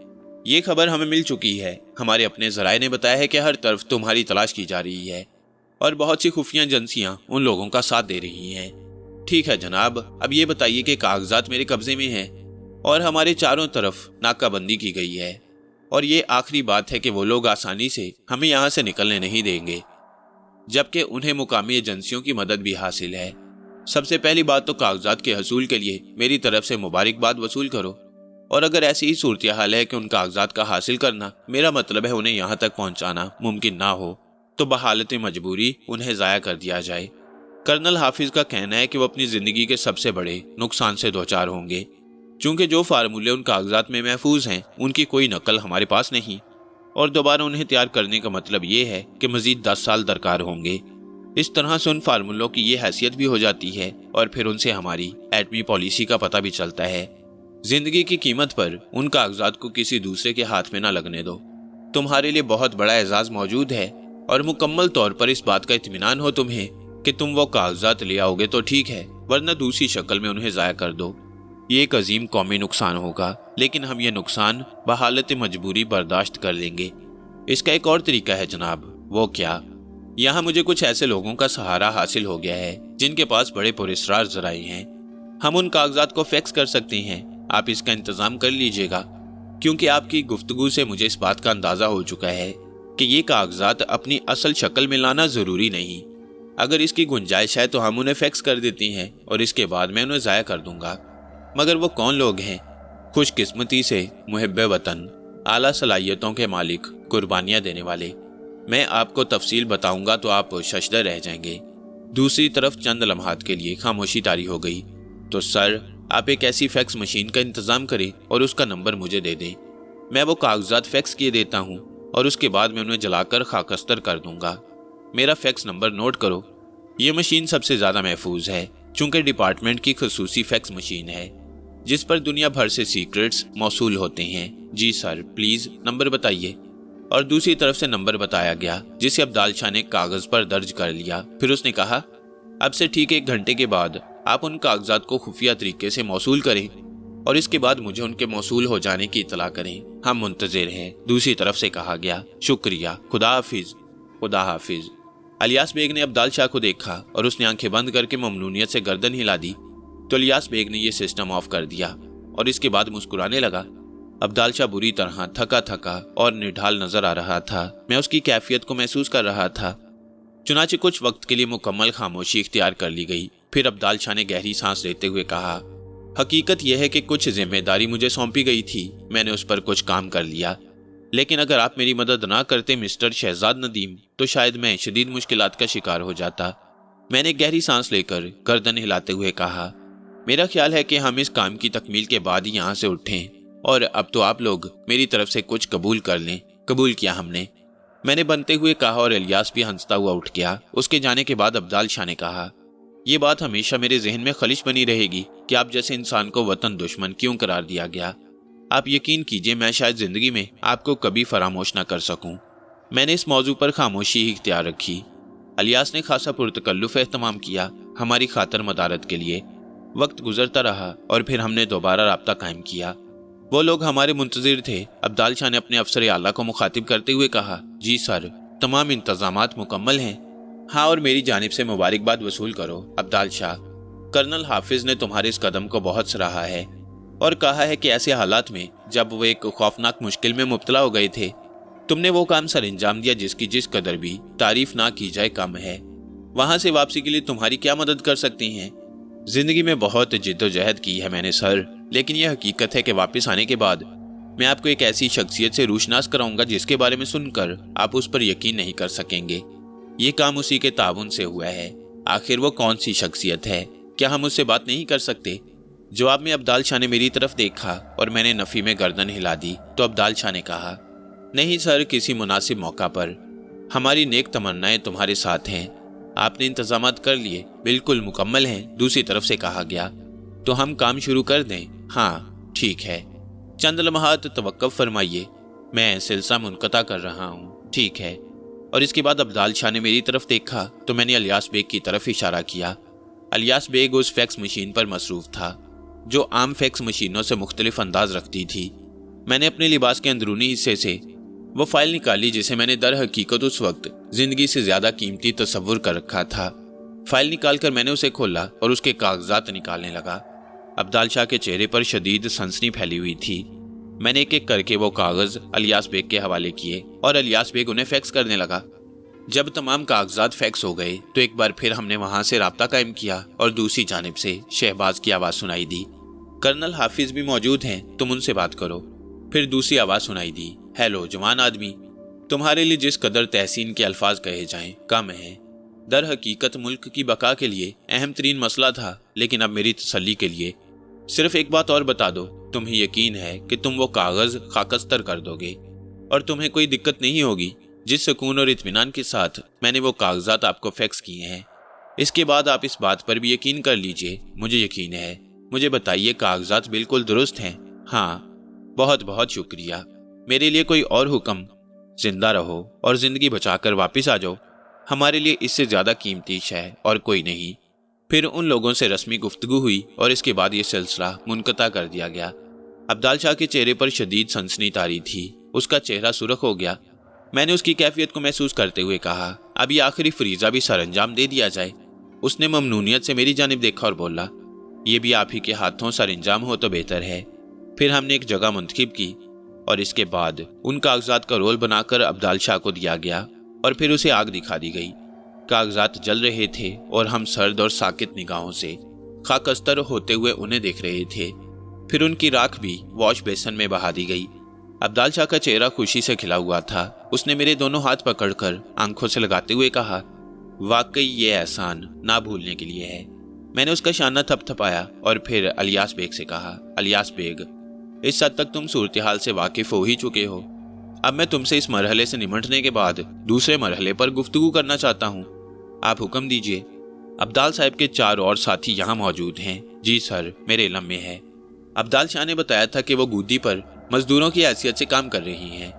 ये खबर हमें मिल चुकी है। हमारे अपने ज़राए ने बताया है कि हर तरफ तुम्हारी तलाश की जा रही है और बहुत सी खुफिया एजेंसियाँ उन लोगों का साथ दे रही हैं। ठीक है जनाब, अब ये बताइए कि कागजात मेरे कब्जे में हैं और हमारे चारों तरफ नाकाबंदी की गई है, और ये आखिरी बात है कि वो लोग आसानी से हमें यहाँ से निकलने नहीं देंगे, जबकि उन्हें मुकामी एजेंसियों की मदद भी हासिल है। सबसे पहली बात तो कागजात के हसूल के लिए मेरी तरफ से मुबारकबाद वसूल करो, और अगर ऐसी ही सूरत हाल है कि उन कागजात का हासिल करना, मेरा मतलब है उन्हें यहाँ तक पहुँचाना मुमकिन ना हो, तो बहालत मजबूरी उन्हें ज़ाया कर दिया जाए। कर्नल हाफिज का कहना है कि वो अपनी ज़िंदगी के सबसे बड़े नुकसान से दो चार होंगे, चूँकि जो फार्मूले उन कागजात में महफूज हैं उनकी कोई नकल हमारे पास नहीं, और दोबारा उन्हें तैयार करने का मतलब ये है कि मज़ीद 10 साल दरकार होंगे। इस तरह से उन फार्मूलों की ये हैसियत भी हो जाती है और फिर उनसे हमारी एटमी पॉलिसी का पता भी चलता है। जिंदगी की कीमत पर उन कागजात को किसी दूसरे के हाथ में ना लगने दो। तुम्हारे लिए बहुत बड़ा एजाज़ मौजूद है और मुकम्मल तौर पर इस बात का इत्मीनान हो तुम्हें कि तुम वो कागजात ले आओगे तो ठीक है, वरना दूसरी शक्ल में उन्हें ज़ाया कर दो। ये एक अजीम कौमी नुकसान होगा, लेकिन हम ये नुकसान बहालत मजबूरी बर्दाश्त कर लेंगे। इसका एक और तरीका है जनाब। वो क्या? यहाँ मुझे कुछ ऐसे लोगों का सहारा हासिल हो गया है जिनके पास बड़े पुरस्कार ज़राए हैं। हम उन कागजात को फैक्स कर सकते हैं। आप इसका इंतज़ाम कर लीजिएगा, क्योंकि आपकी गुफ्तगू से मुझे इस बात का अंदाज़ा हो चुका है कि ये कागजात अपनी असल शक्ल में लाना ज़रूरी नहीं। अगर इसकी गुंजाइश है तो हम उन्हें फैक्स कर देते हैं और इसके बाद मैं उन्हें ज़ाया कर दूंगा। मगर वो कौन लोग हैं? खुशकिस्मती से मुहिब्बे वतन, आला सलाहियतों के मालिक, कुर्बानियाँ देने वाले। मैं आपको तफसील बताऊंगा तो आप शशदर रह जाएंगे। दूसरी तरफ चंद लम्हात के लिए खामोशी तारी हो गई। तो सर, आप एक ऐसी फैक्स मशीन का इंतज़ाम करें और उसका नंबर मुझे दे दें। मैं वो कागजात फैक्स किए देता हूँ और उसके बाद मैं उन्हें जलाकर खाकस्तर कर दूंगा। मेरा फैक्स नंबर नोट करो। ये मशीन सबसे ज़्यादा महफूज है, चूँकि डिपार्टमेंट की खसूसी फैक्स मशीन है जिस पर दुनिया भर से सीक्रेट्स मौसूल होते हैं। जी सर, प्लीज़ नंबर बताइए। और दूसरी तरफ से नंबर बताया गया, जिसे अब्दाल शाह ने कागज़ पर दर्ज कर लिया। फिर उसने कहा, अब से ठीक 1 घंटे के बाद आप उन कागजात को खुफिया तरीके से मौसूल करें और इसके बाद मुझे उनके मौसूल हो जाने की इतला करें। हम मुंतज़िर हैं। दूसरी तरफ से कहा गया, शुक्रिया, खुदा हाफिज। खुदा हाफिज। इलियास बेग ने अब्दाल शाह को देखा और उसने आंखें बंद करके ममनूनियत से गर्दन हिला दी। तो इलियास बेग ने यह सिस्टम ऑफ कर दिया और इसके बाद मुस्कुराने लगा। अब्दाल शाह बुरी तरह थका थका और निढाल नजर आ रहा था। मैं उसकी कैफियत को महसूस कर रहा था। चुनाचे कुछ वक्त के लिए मुकम्मल खामोशी इख्तियार कर ली गई। फिर अब्दाल शाह ने गहरी सांस लेते हुए कहा, हकीकत यह है कि कुछ जिम्मेदारी मुझे सौंपी गई थी, मैंने उस पर कुछ काम कर लिया। لیکن اگر آپ میری مدد نہ کرتے مسٹر شہزاد ندیم تو شاید میں شدید مشکلات کا شکار ہو جاتا۔ میں نے گہری سانس لے کر گردن ہلاتے ہوئے کہا، میرا خیال ہے کہ ہم اس کام کی تکمیل کے بعد ہی یہاں سے اٹھیں، اور اب تو آپ لوگ میری طرف سے کچھ قبول کر لیں۔ قبول کیا ہم نے، میں نے بنتے ہوئے کہا، اور الیاس بھی ہنستا ہوا اٹھ گیا۔ اس کے جانے کے بعد ابدال شاہ نے کہا، یہ بات ہمیشہ میرے ذہن میں خلش بنی رہے گی کہ آپ جیسے انسان کو وطن دشمن کیوں قرار دیا گیا۔ آپ یقین کیجئے میں شاید زندگی میں آپ کو کبھی فراموش نہ کر سکوں۔ میں نے اس موضوع پر خاموشی ہی اختیار رکھی۔ الیاس نے خاصا پرتکلف اہتمام کیا ہماری خاطر مدارت کے لیے۔ وقت گزرتا رہا اور پھر ہم نے دوبارہ رابطہ قائم کیا۔ وہ لوگ ہمارے منتظر تھے۔ ابدال شاہ نے اپنے افسر اعلیٰ کو مخاطب کرتے ہوئے کہا، جی سر، تمام انتظامات مکمل ہیں۔ ہاں، اور میری جانب سے مبارکباد وصول کرو ابدال شاہ۔ کرنل حافظ نے تمہارے اس قدم کو بہت سراہا ہے اور کہا ہے کہ ایسے حالات میں جب وہ ایک خوفناک مشکل میں مبتلا ہو گئے تھے، تم نے وہ کام سر انجام دیا جس کی جس قدر بھی تعریف نہ کی جائے کم ہے۔ وہاں سے واپسی کے لیے تمہاری کیا مدد کر سکتی ہیں؟ زندگی میں بہت جد و جہد کی ہے میں نے سر، لیکن یہ حقیقت ہے کہ واپس آنے کے بعد میں آپ کو ایک ایسی شخصیت سے روشناس کراؤں گا جس کے بارے میں سن کر آپ اس پر یقین نہیں کر سکیں گے۔ یہ کام اسی کے تعاون سے ہوا ہے۔ آخر وہ کون سی شخصیت ہے؟ کیا ہم اس سے بات نہیں کر سکتے؟ جواب میں ابدال شاہ نے میری طرف دیکھا اور میں نے نفی میں گردن ہلا دی تو ابدال شاہ نے کہا، نہیں سر، کسی مناسب موقع پر۔ ہماری نیک تمنائیں تمہارے ساتھ ہیں۔ آپ نے انتظامات کر لیے؟ بالکل مکمل ہیں، دوسری طرف سے کہا گیا۔ تو ہم کام شروع کر دیں؟ ہاں ٹھیک ہے، چند لمحات توقف فرمائیے، میں سلسلہ منقطع کر رہا ہوں۔ ٹھیک ہے۔ اور اس کے بعد ابدال شاہ نے میری طرف دیکھا تو میں نے الیاس بیگ کی طرف اشارہ کیا۔ الیاس بیگ اس فیکس مشین پر مصروف تھا جو عام فیکس مشینوں سے مختلف انداز رکھتی تھی۔ میں نے اپنے لباس کے اندرونی حصے سے وہ فائل نکالی جسے میں نے در حقیقت اس وقت زندگی سے زیادہ قیمتی تصور کر رکھا تھا۔ فائل نکال کر میں نے اسے کھولا اور اس کے کاغذات نکالنے لگا۔ ابدال شاہ کے چہرے پر شدید سنسنی پھیلی ہوئی تھی۔ میں نے ایک ایک کر کے وہ کاغذ الیاس بیگ کے حوالے کیے اور الیاس بیگ انہیں فیکس کرنے لگا۔ جب تمام کاغذات فیکس ہو گئے تو ایک بار پھر ہم نے وہاں سے رابطہ قائم کیا اور دوسری جانب سے شہباز کی آواز سنائی دی، کرنل حافظ بھی موجود ہیں، تم ان سے بات کرو۔ پھر دوسری آواز سنائی دی، ہیلو جوان آدمی، تمہارے لیے جس قدر تحسین کے الفاظ کہے جائیں کم ہیں۔ در حقیقت ملک کی بقا کے لیے اہم ترین مسئلہ تھا، لیکن اب میری تسلی کے لیے صرف ایک بات اور بتا دو، تمہیں یقین ہے کہ تم وہ کاغذ خاکستر کر دو گے اور تمہیں کوئی دقت نہیں ہوگی؟ جس سکون اور اطمینان کے ساتھ میں نے وہ کاغذات آپ کو فیکس کیے ہیں، اس کے بعد آپ اس بات پر بھی یقین کر لیجئے، مجھے یقین ہے۔ مجھے بتائیے کاغذات بالکل درست ہیں؟ ہاں۔ بہت بہت شکریہ۔ میرے لیے کوئی اور حکم؟ زندہ رہو اور زندگی بچا کر واپس آ جاؤ، ہمارے لیے اس سے زیادہ قیمتی شے اور کوئی نہیں۔ پھر ان لوگوں سے رسمی گفتگو ہوئی اور اس کے بعد یہ سلسلہ منقطع کر دیا گیا۔ ابدال شاہ کے چہرے پر شدید سنسنی طاری تھی، اس کا چہرہ سرخ ہو گیا۔ میں نے اس کی کیفیت کو محسوس کرتے ہوئے کہا، اب یہ آخری فریضہ بھی سر انجام دے دیا جائے۔ اس نے ممنونیت سے میری جانب دیکھا اور بولا، یہ بھی آپ ہی کے ہاتھوں سر انجام ہو تو بہتر ہے۔ پھر ہم نے ایک جگہ منتخب کی اور اس کے بعد ان کاغذات کا رول بنا کر ابدال شاہ کو دیا گیا اور پھر اسے آگ دکھا دی گئی۔ کاغذات جل رہے تھے اور ہم سرد اور ساکت نگاہوں سے خاکستر ہوتے ہوئے انہیں دیکھ رہے تھے۔ پھر ان کی راکھ بھی واش بیسن میں بہا دی گئی۔ ابدال شاہ کا چہرہ خوشی سے کھلا ہوا تھا۔ اس نے میرے دونوں ہاتھ پکڑ کر آنکھوں سے لگاتے ہوئے کہا، واقعی یہ احسان نہ بھولنے کے لیے ہے۔ میں نے اس کا شانہ تھپ تھپایا اور پھر الیاس بیگ سے کہا، الیاس بیگ، اس حد تک تم صورتحال سے واقف ہو ہی چکے ہو۔ اب میں تم سے اس مرحلے سے نمٹنے کے بعد دوسرے مرحلے پر گفتگو کرنا چاہتا ہوں۔ آپ حکم دیجئے۔ ابدال صاحب کے 4 اور ساتھی یہاں موجود ہیں؟ جی سر، میرے علم میں ہے۔ ابدال شاہ نے بتایا تھا کہ وہ گودی پر مزدوروں کی حیثیت سے کام کر رہی ہیں۔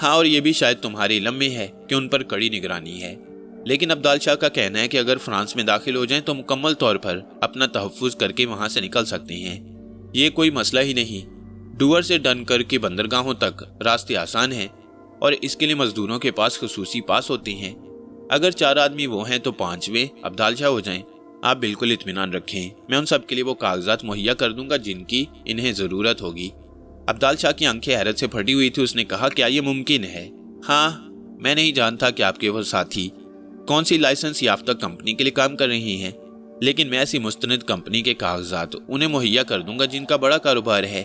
ہاں، اور یہ بھی شاید تمہارے علم میں ہے کہ ان پر کڑی نگرانی ہے۔ لیکن ابدال شاہ کا کہنا ہے کہ اگر فرانس میں داخل ہو جائیں تو مکمل طور پر اپنا تحفظ کر کے وہاں سے نکل سکتے ہیں۔ یہ کوئی مسئلہ ہی نہیں۔ ڈوور سے ڈنکرک کی بندرگاہوں تک راستے آسان ہیں اور اس کے لیے مزدوروں کے پاس خصوصی پاس ہوتے ہیں۔ اگر 4 آدمی وہ ہیں تو 5ویں ابدال شاہ ہو جائیں۔ آپ بالکل اطمینان رکھیں، میں ان سب کے لیے وہ کاغذات مہیا کر دوں گا جن کی انہیں ضرورت ہوگی۔ ابدال شاہ کی آنکھیں حیرت سے پھٹی ہوئی تھی۔ اس نے کہا، کیا یہ ممکن ہے؟ ہاں، میں نہیں جانتا کہ آپ کے وہ ساتھی کون سی لائسنس یافتہ کمپنی کے لیے کام کر رہی ہیں، لیکن میں ایسی مستند کمپنی کے کاغذات انہیں مہیا کر دوں گا جن کا بڑا کاروبار ہے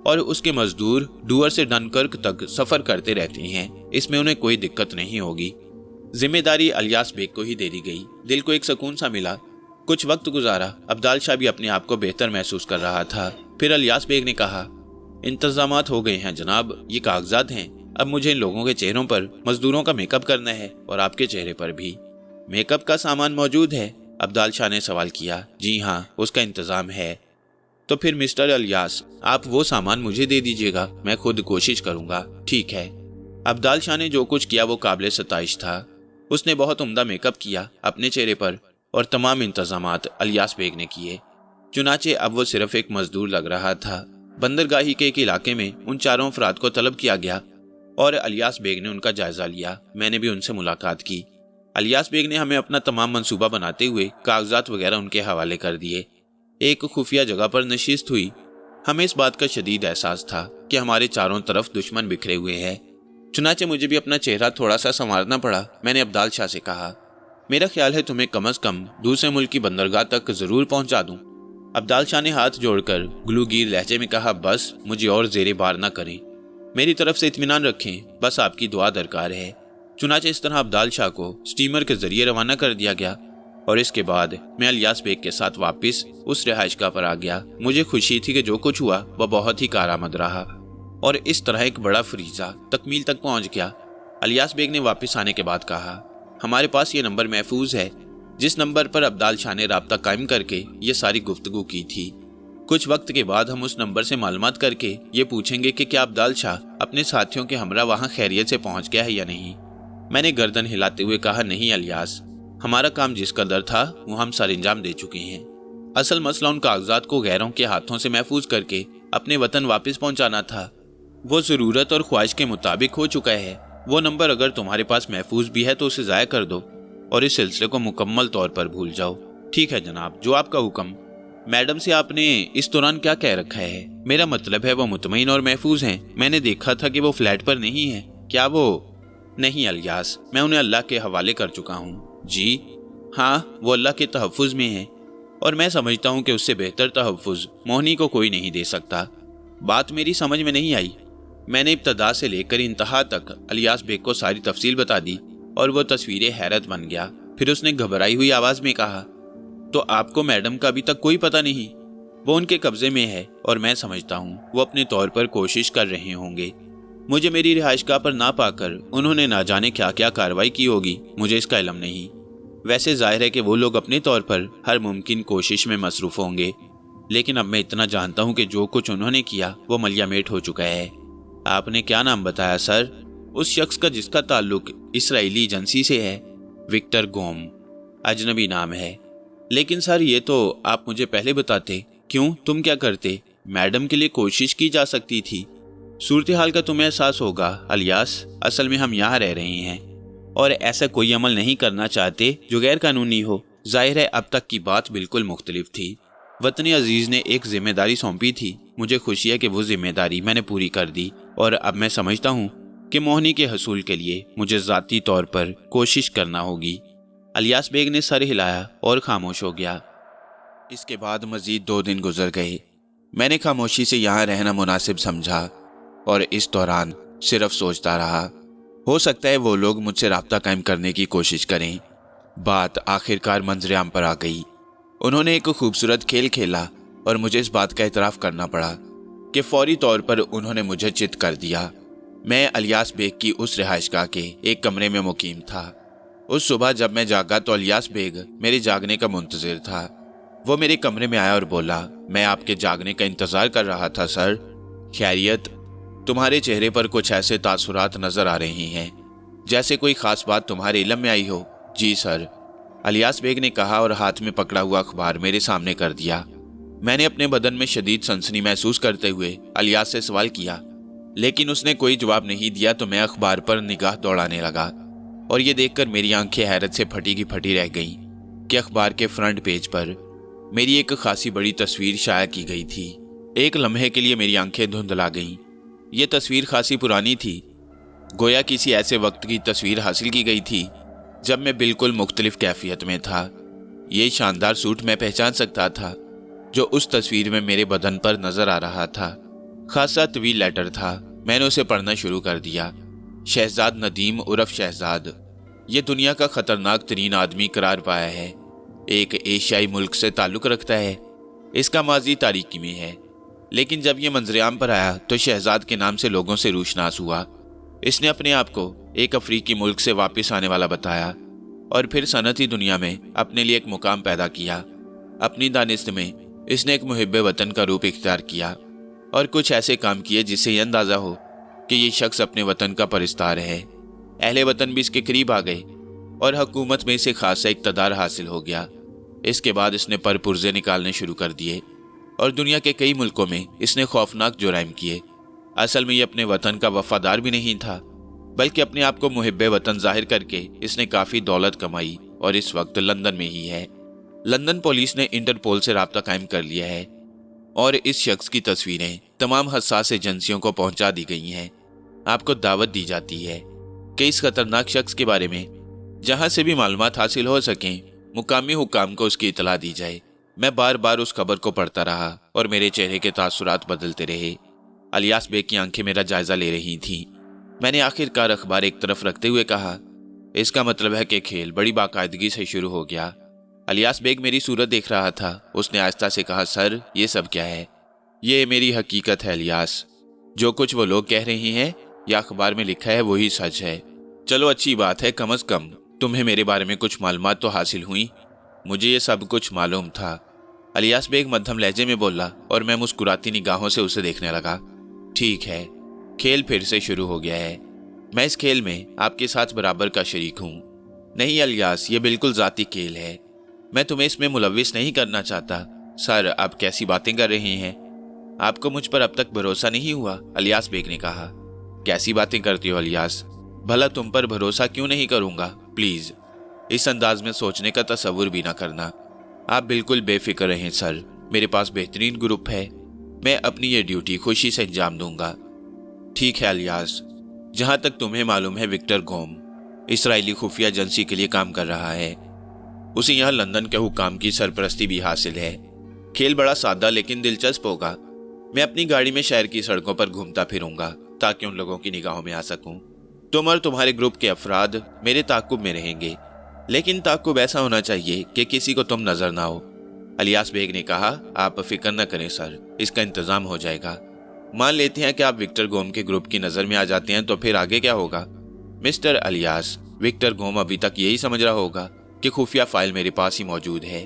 और उसके मजदूर डूअर से डनकर्क तक सफर करते रहते हैं, इसमें उन्हें कोई दिक्कत नहीं होगी। जिम्मेदारी अलियास बेग को ही दे दी गई। दिल को एक सुकून सा मिला। कुछ वक्त गुजारा। अब्दाल शाह भी अपने आप को बेहतर महसूस कर रहा था। फिर अलियास बेग ने कहा, इंतजामात हो गए हैं जनाब, ये कागजात हैं। अब मुझे इन लोगों के चेहरों पर मजदूरों का मेकअप करना है और आपके चेहरे पर भी। मेकअप का सामान मौजूद है? अब्दाल शाह ने सवाल किया। जी हाँ, उसका इंतजाम है। तो फिर मिस्टर अलियास, आप वो सामान मुझे दे दीजिएगा, मैं खुद कोशिश करूंगा। ठीक है। अब्दाल शाह ने जो कुछ किया वो काबिल सताइश था। उसने बहुत उम्दा मेकअप किया अपने चेहरे पर और तमाम इंतजामात अलियास बेग ने किए। चुनाचे अब वो सिर्फ एक मजदूर लग रहा था। बंदरगाही के एक इलाके में उन चारों अफराद को तलब किया गया और अलियास बेग ने उनका जायजा लिया। मैंने भी उनसे मुलाकात की। अलियास बेग ने हमें अपना तमाम मंसूबा बनाते हुए कागजात वगैरह उनके हवाले कर दिए। एक खुफिया जगह पर नशिस्त हुई। हमें इस बात का शदीद एहसास था कि हमारे चारों तरफ दुश्मन बिखरे हुए हैं। चुनाचे मुझे भी अपना चेहरा थोड़ा सा संवारना पड़ा। मैंने अब्दाल शाह से कहा, मेरा ख्याल है तुम्हें कम अज कम दूसरे मुल्क की बंदरगाह तक जरूर पहुंचा दूं। अब्दाल शाह ने हाथ जोड़कर गुलूगीर लहजे में कहा, बस मुझे और जेरे बार ना करें, मेरी तरफ से इत्मीनान रखें, बस आपकी दुआ दरकार है। चुनाचे इस तरह अब्दाल शाह को स्टीमर के जरिए रवाना कर दिया गया और इसके बाद मैं अलियास बेग के साथ वापस उस रिहाइशगाह पर आ गया। मुझे खुशी थी कि जो कुछ हुआ वह बहुत ही कारआमद रहा और इस तरह एक बड़ा फरीजा तकमील तक पहुंच गया। अलियास बेग ने वापस आने के बाद कहा, हमारे पास ये नंबर महफूज है जिस नंबर पर अब्दाल शाह ने राब्ता कायम करके ये सारी गुफ्तगू की थी। कुछ वक्त के बाद हम उस नंबर से मालूमात करके ये पूछेंगे कि क्या अब्दाल शाह अपने साथियों के हमरा वहाँ खैरियत से पहुँच गया है या नहीं। मैंने गर्दन हिलाते हुए कहा, नहीं अलियास, हमारा काम जिस कदर था वो हम सर अंजाम दे चुके हैं। असल मसला उन कागजात को गैरों के हाथों से महफूज करके अपने वतन वापस पहुंचाना था। वो ज़रूरत और ख्वाहिश के मुताबिक हो चुका है। वो नंबर अगर तुम्हारे पास महफूज भी है तो उसे ज़ाया कर दो और इस सिलसिले को मुकम्मल तौर पर भूल जाओ। ठीक है जनाब, जो आपका हुक्म। मैडम से आपने इस दौरान क्या कह रखा है? मेरा मतलब है वो मुतमईन और महफूज हैं। मैंने देखा था कि वो फ्लैट पर नहीं है। क्या वो? नहीं अलियास, मैं उन्हें अल्लाह के हवाले कर चुका हूँ। जी हाँ, वो अल्लाह के तहफ़्फ़ुज़ में है और मैं समझता हूँ कि उससे बेहतर तहफ़्फ़ुज़ मोहनी को कोई नहीं दे सकता। बात मेरी समझ में नहीं आई। मैंने इब्तदा से लेकर इंतहा तक अलियास बेग को सारी तफसील बता दी और वो तस्वीर हैरत बन गया। फिर उसने घबराई हुई आवाज़ में कहा, तो आपको मैडम का अभी तक कोई पता नहीं? वो उनके कब्ज़े में है और मैं समझता हूँ वो अपने तौर पर कोशिश कर रहे होंगे। मुझे मेरी रिहाइशगाह पर ना पाकर उन्होंने ना जाने क्या क्या कार्रवाई की होगी, मुझे इसका इल्म नहीं। वैसे जाहिर है कि वो लोग अपने तौर पर हर मुमकिन कोशिश में मसरूफ़ होंगे, लेकिन अब मैं इतना जानता हूँ कि जो कुछ उन्होंने किया वो मलियामेट हो चुका है। आपने क्या नाम बताया सर? उस शख्स का जिसका ताल्लुक इसराइली एजेंसी से है। विक्टर गोम। अजनबी नाम है। लेकिन सर ये तो आप मुझे पहले बताते। क्यों, तुम क्या करते? मैडम के लिए कोशिश की जा सकती थी। सूरत हाल का तुम्हें एहसास होगा अलियास, असल में हम यहाँ रह रहे हैं और ऐसा कोई अमल नहीं करना चाहते जो गैर कानूनी हो। जाहिर है अब तक की बात बिल्कुल मुख्तलिफ थी। वतनी अजीज़ ने एक जिम्मेदारी सौंपी थी। मुझे खुशी है कि वो जिम्मेदारी मैंने पूरी कर दी और अब मैं समझता हूँ कि मोहनी के हसूल के लिए मुझे ज़ाती तौर पर कोशिश करना होगी। अलियास बेग ने सर हिलाया और खामोश हो गया। इसके बाद मज़ीद 2 दिन गुजर गए। मैंने खामोशी से यहाँ रहना मुनासिब समझा और इस दौरान सिर्फ सोचता रहा, हो सकता है वो लोग मुझसे राब्ता कायम करने की कोशिश करें। बात आखिरकार मंजर-ए-आम पर आ गई। उन्होंने एक खूबसूरत खेल खेला और मुझे इस बात का एतराफ़ करना पड़ा कि फौरी तौर पर उन्होंने मुझे चित कर दिया। मैं अलियास बेग की उस रिहाइशगाह के एक कमरे में मुकीम था। उस सुबह जब मैं जागा तो अलियास बेग मेरे जागने का मुंतज़िर था। वो मेरे कमरे में आया और बोला, मैं आपके जागने का इंतज़ार कर रहा था सर। खैरियत? तुम्हारे चेहरे पर कुछ ऐसे तासुरात नज़र आ रहे हैं जैसे कोई ख़ास बात तुम्हारे इल्म में आई हो। जी सर, अलियास बेग ने कहा और हाथ में पकड़ा हुआ अखबार मेरे सामने कर दिया। मैंने अपने बदन में शदीद सनसनी महसूस करते हुए अलियास से सवाल किया, लेकिन उसने कोई जवाब नहीं दिया तो मैं अखबार पर निगाह दौड़ाने लगा और ये देखकर मेरी आंखें हैरत से फटी की फटी रह गईं कि अखबार के फ्रंट पेज पर मेरी एक खासी बड़ी तस्वीर शाया की गई थी। एक लम्हे के लिए मेरी आंखें धुंधला गईं। ये तस्वीर खासी पुरानी थी, गोया किसी ऐसे वक्त की तस्वीर हासिल की गई थी जब मैं बिल्कुल मुख्तलिफ कैफियत में था। ये शानदार सूट मैं पहचान सकता था जो उस तस्वीर में मेरे बदन पर नजर आ रहा था। खासा तवील लेटर था। मैंने उसे पढ़ना शुरू कर दिया। शहजाद नदीम उर्फ शहजाद ये दुनिया का खतरनाक तरीन आदमी करार पाया है। एक एशियाई मुल्क से ताल्लुक़ रखता है। इसका माजी तारीकी में है, लेकिन जब ये मंजरेआम पर आया तो शहजाद के नाम से लोगों से रूशनास हुआ। इसने अपने आप को एक अफ्रीकी मुल्क से वापस आने वाला बताया और फिर सनती दुनिया में अपने लिए एक मुकाम पैदा किया। अपनी दानिश्त में इसने एक मुहिब्बे वतन का रूप इख्तियार किया और कुछ ऐसे काम किए जिससे यह अंदाज़ा हो कि ये शख्स अपने वतन का परिस्तार है। अहले वतन भी इसके करीब आ गए और हुकूमत में इसे खासा इक़्तिदार हासिल हो गया। इसके बाद इसने पुर्जे निकालने शुरू कर दिए और दुनिया के कई मुल्कों में इसने खौफनाक जुराइम किए। असल में ये अपने वतन का वफादार भी नहीं था, बल्कि अपने आप को मुहिब्बे वतन जाहिर करके इसने काफ़ी दौलत कमाई और इस वक्त लंदन में ही है। लंदन पुलिस ने इंटरपोल से राब्ता कायम कर लिया है और इस शख्स की तस्वीरें तमाम हसास एजेंसियों को पहुंचा दी गई हैं। आपको दावत दी जाती है कि इस खतरनाक शख्स के बारे में जहां से भी मालूमात हासिल हो सकें, मुकामी हुकाम को उसकी इतला दी जाए। मैं बार बार उस खबर को पढ़ता रहा और मेरे चेहरे के तासुरात बदलते रहे। अलियास बेग की आंखें मेरा जायजा ले रही थीं। मैंने आखिरकार अखबार एक तरफ रखते हुए कहा, इसका मतलब है कि खेल बड़ी बाकायदगी से शुरू हो गया। अलियास बेग मेरी सूरत देख रहा था। उसने आहिस्ता से कहा, सर ये सब क्या है? ये मेरी हकीकत है अलियास। जो कुछ वो लोग कह रहे हैं या अखबार में लिखा है वही सच है। चलो अच्छी बात है, कम अज कम तुम्हें मेरे बारे में कुछ मालूमात तो हासिल हुई। मुझे ये सब कुछ मालूम था। अलियास बेग मध्यम लहजे में बोला और मैं मुस्कुराती निगाहों से उसे देखने लगा। ठीक है, खेल फिर से शुरू हो गया है। मैं इस खेल में आपके साथ बराबर का शरीक हूँ। नहीं अलियास, ये बिल्कुल ज़ाती खेल है। मैं तुम्हें इसमें मुलविस नहीं करना चाहता। सर आप कैसी बातें कर रहे हैं? आपको मुझ पर अब तक भरोसा नहीं हुआ? अलियास बेग ने कहा। कैसी बातें करती हो अलियास? भला तुम पर भरोसा क्यों नहीं करूँगा? प्लीज़ इस अंदाज में सोचने का तसव्वुर भी ना करना। आप बिल्कुल बेफिक्र रहें सर, मेरे पास बेहतरीन ग्रुप है। मैं अपनी ये ड्यूटी खुशी से अंजाम दूंगा। ठीक है अलियास, जहाँ तक तुम्हें मालूम है विक्टर गोम इसराइली खुफिया एजेंसी के लिए काम कर रहा है। उसे यहाँ लंदन के हुकाम की सरपरस्ती भी हासिल है। खेल बड़ा सादा लेकिन दिलचस्प होगा। मैं अपनी गाड़ी में शहर की सड़कों पर घूमता फिरूंगा ताकि उन लोगों की निगाहों में आ सकूं। तुम और तुम्हारे ग्रुप के अफराद मेरे ताकुब में रहेंगे, लेकिन ताकुब ऐसा होना चाहिए कि किसी को तुम नजर ना हो। अलियास बेग ने कहा, आप फिक्र न करें सर, इसका इंतजाम हो जाएगा। मान लेते हैं कि आप विक्टर गोम के ग्रुप की नजर में आ जाते हैं, तो फिर आगे क्या होगा? मिस्टर अलियास, विक्टर गोम अभी तक यही समझ रहा होगा कि खुफिया फाइल मेरे पास ही मौजूद है।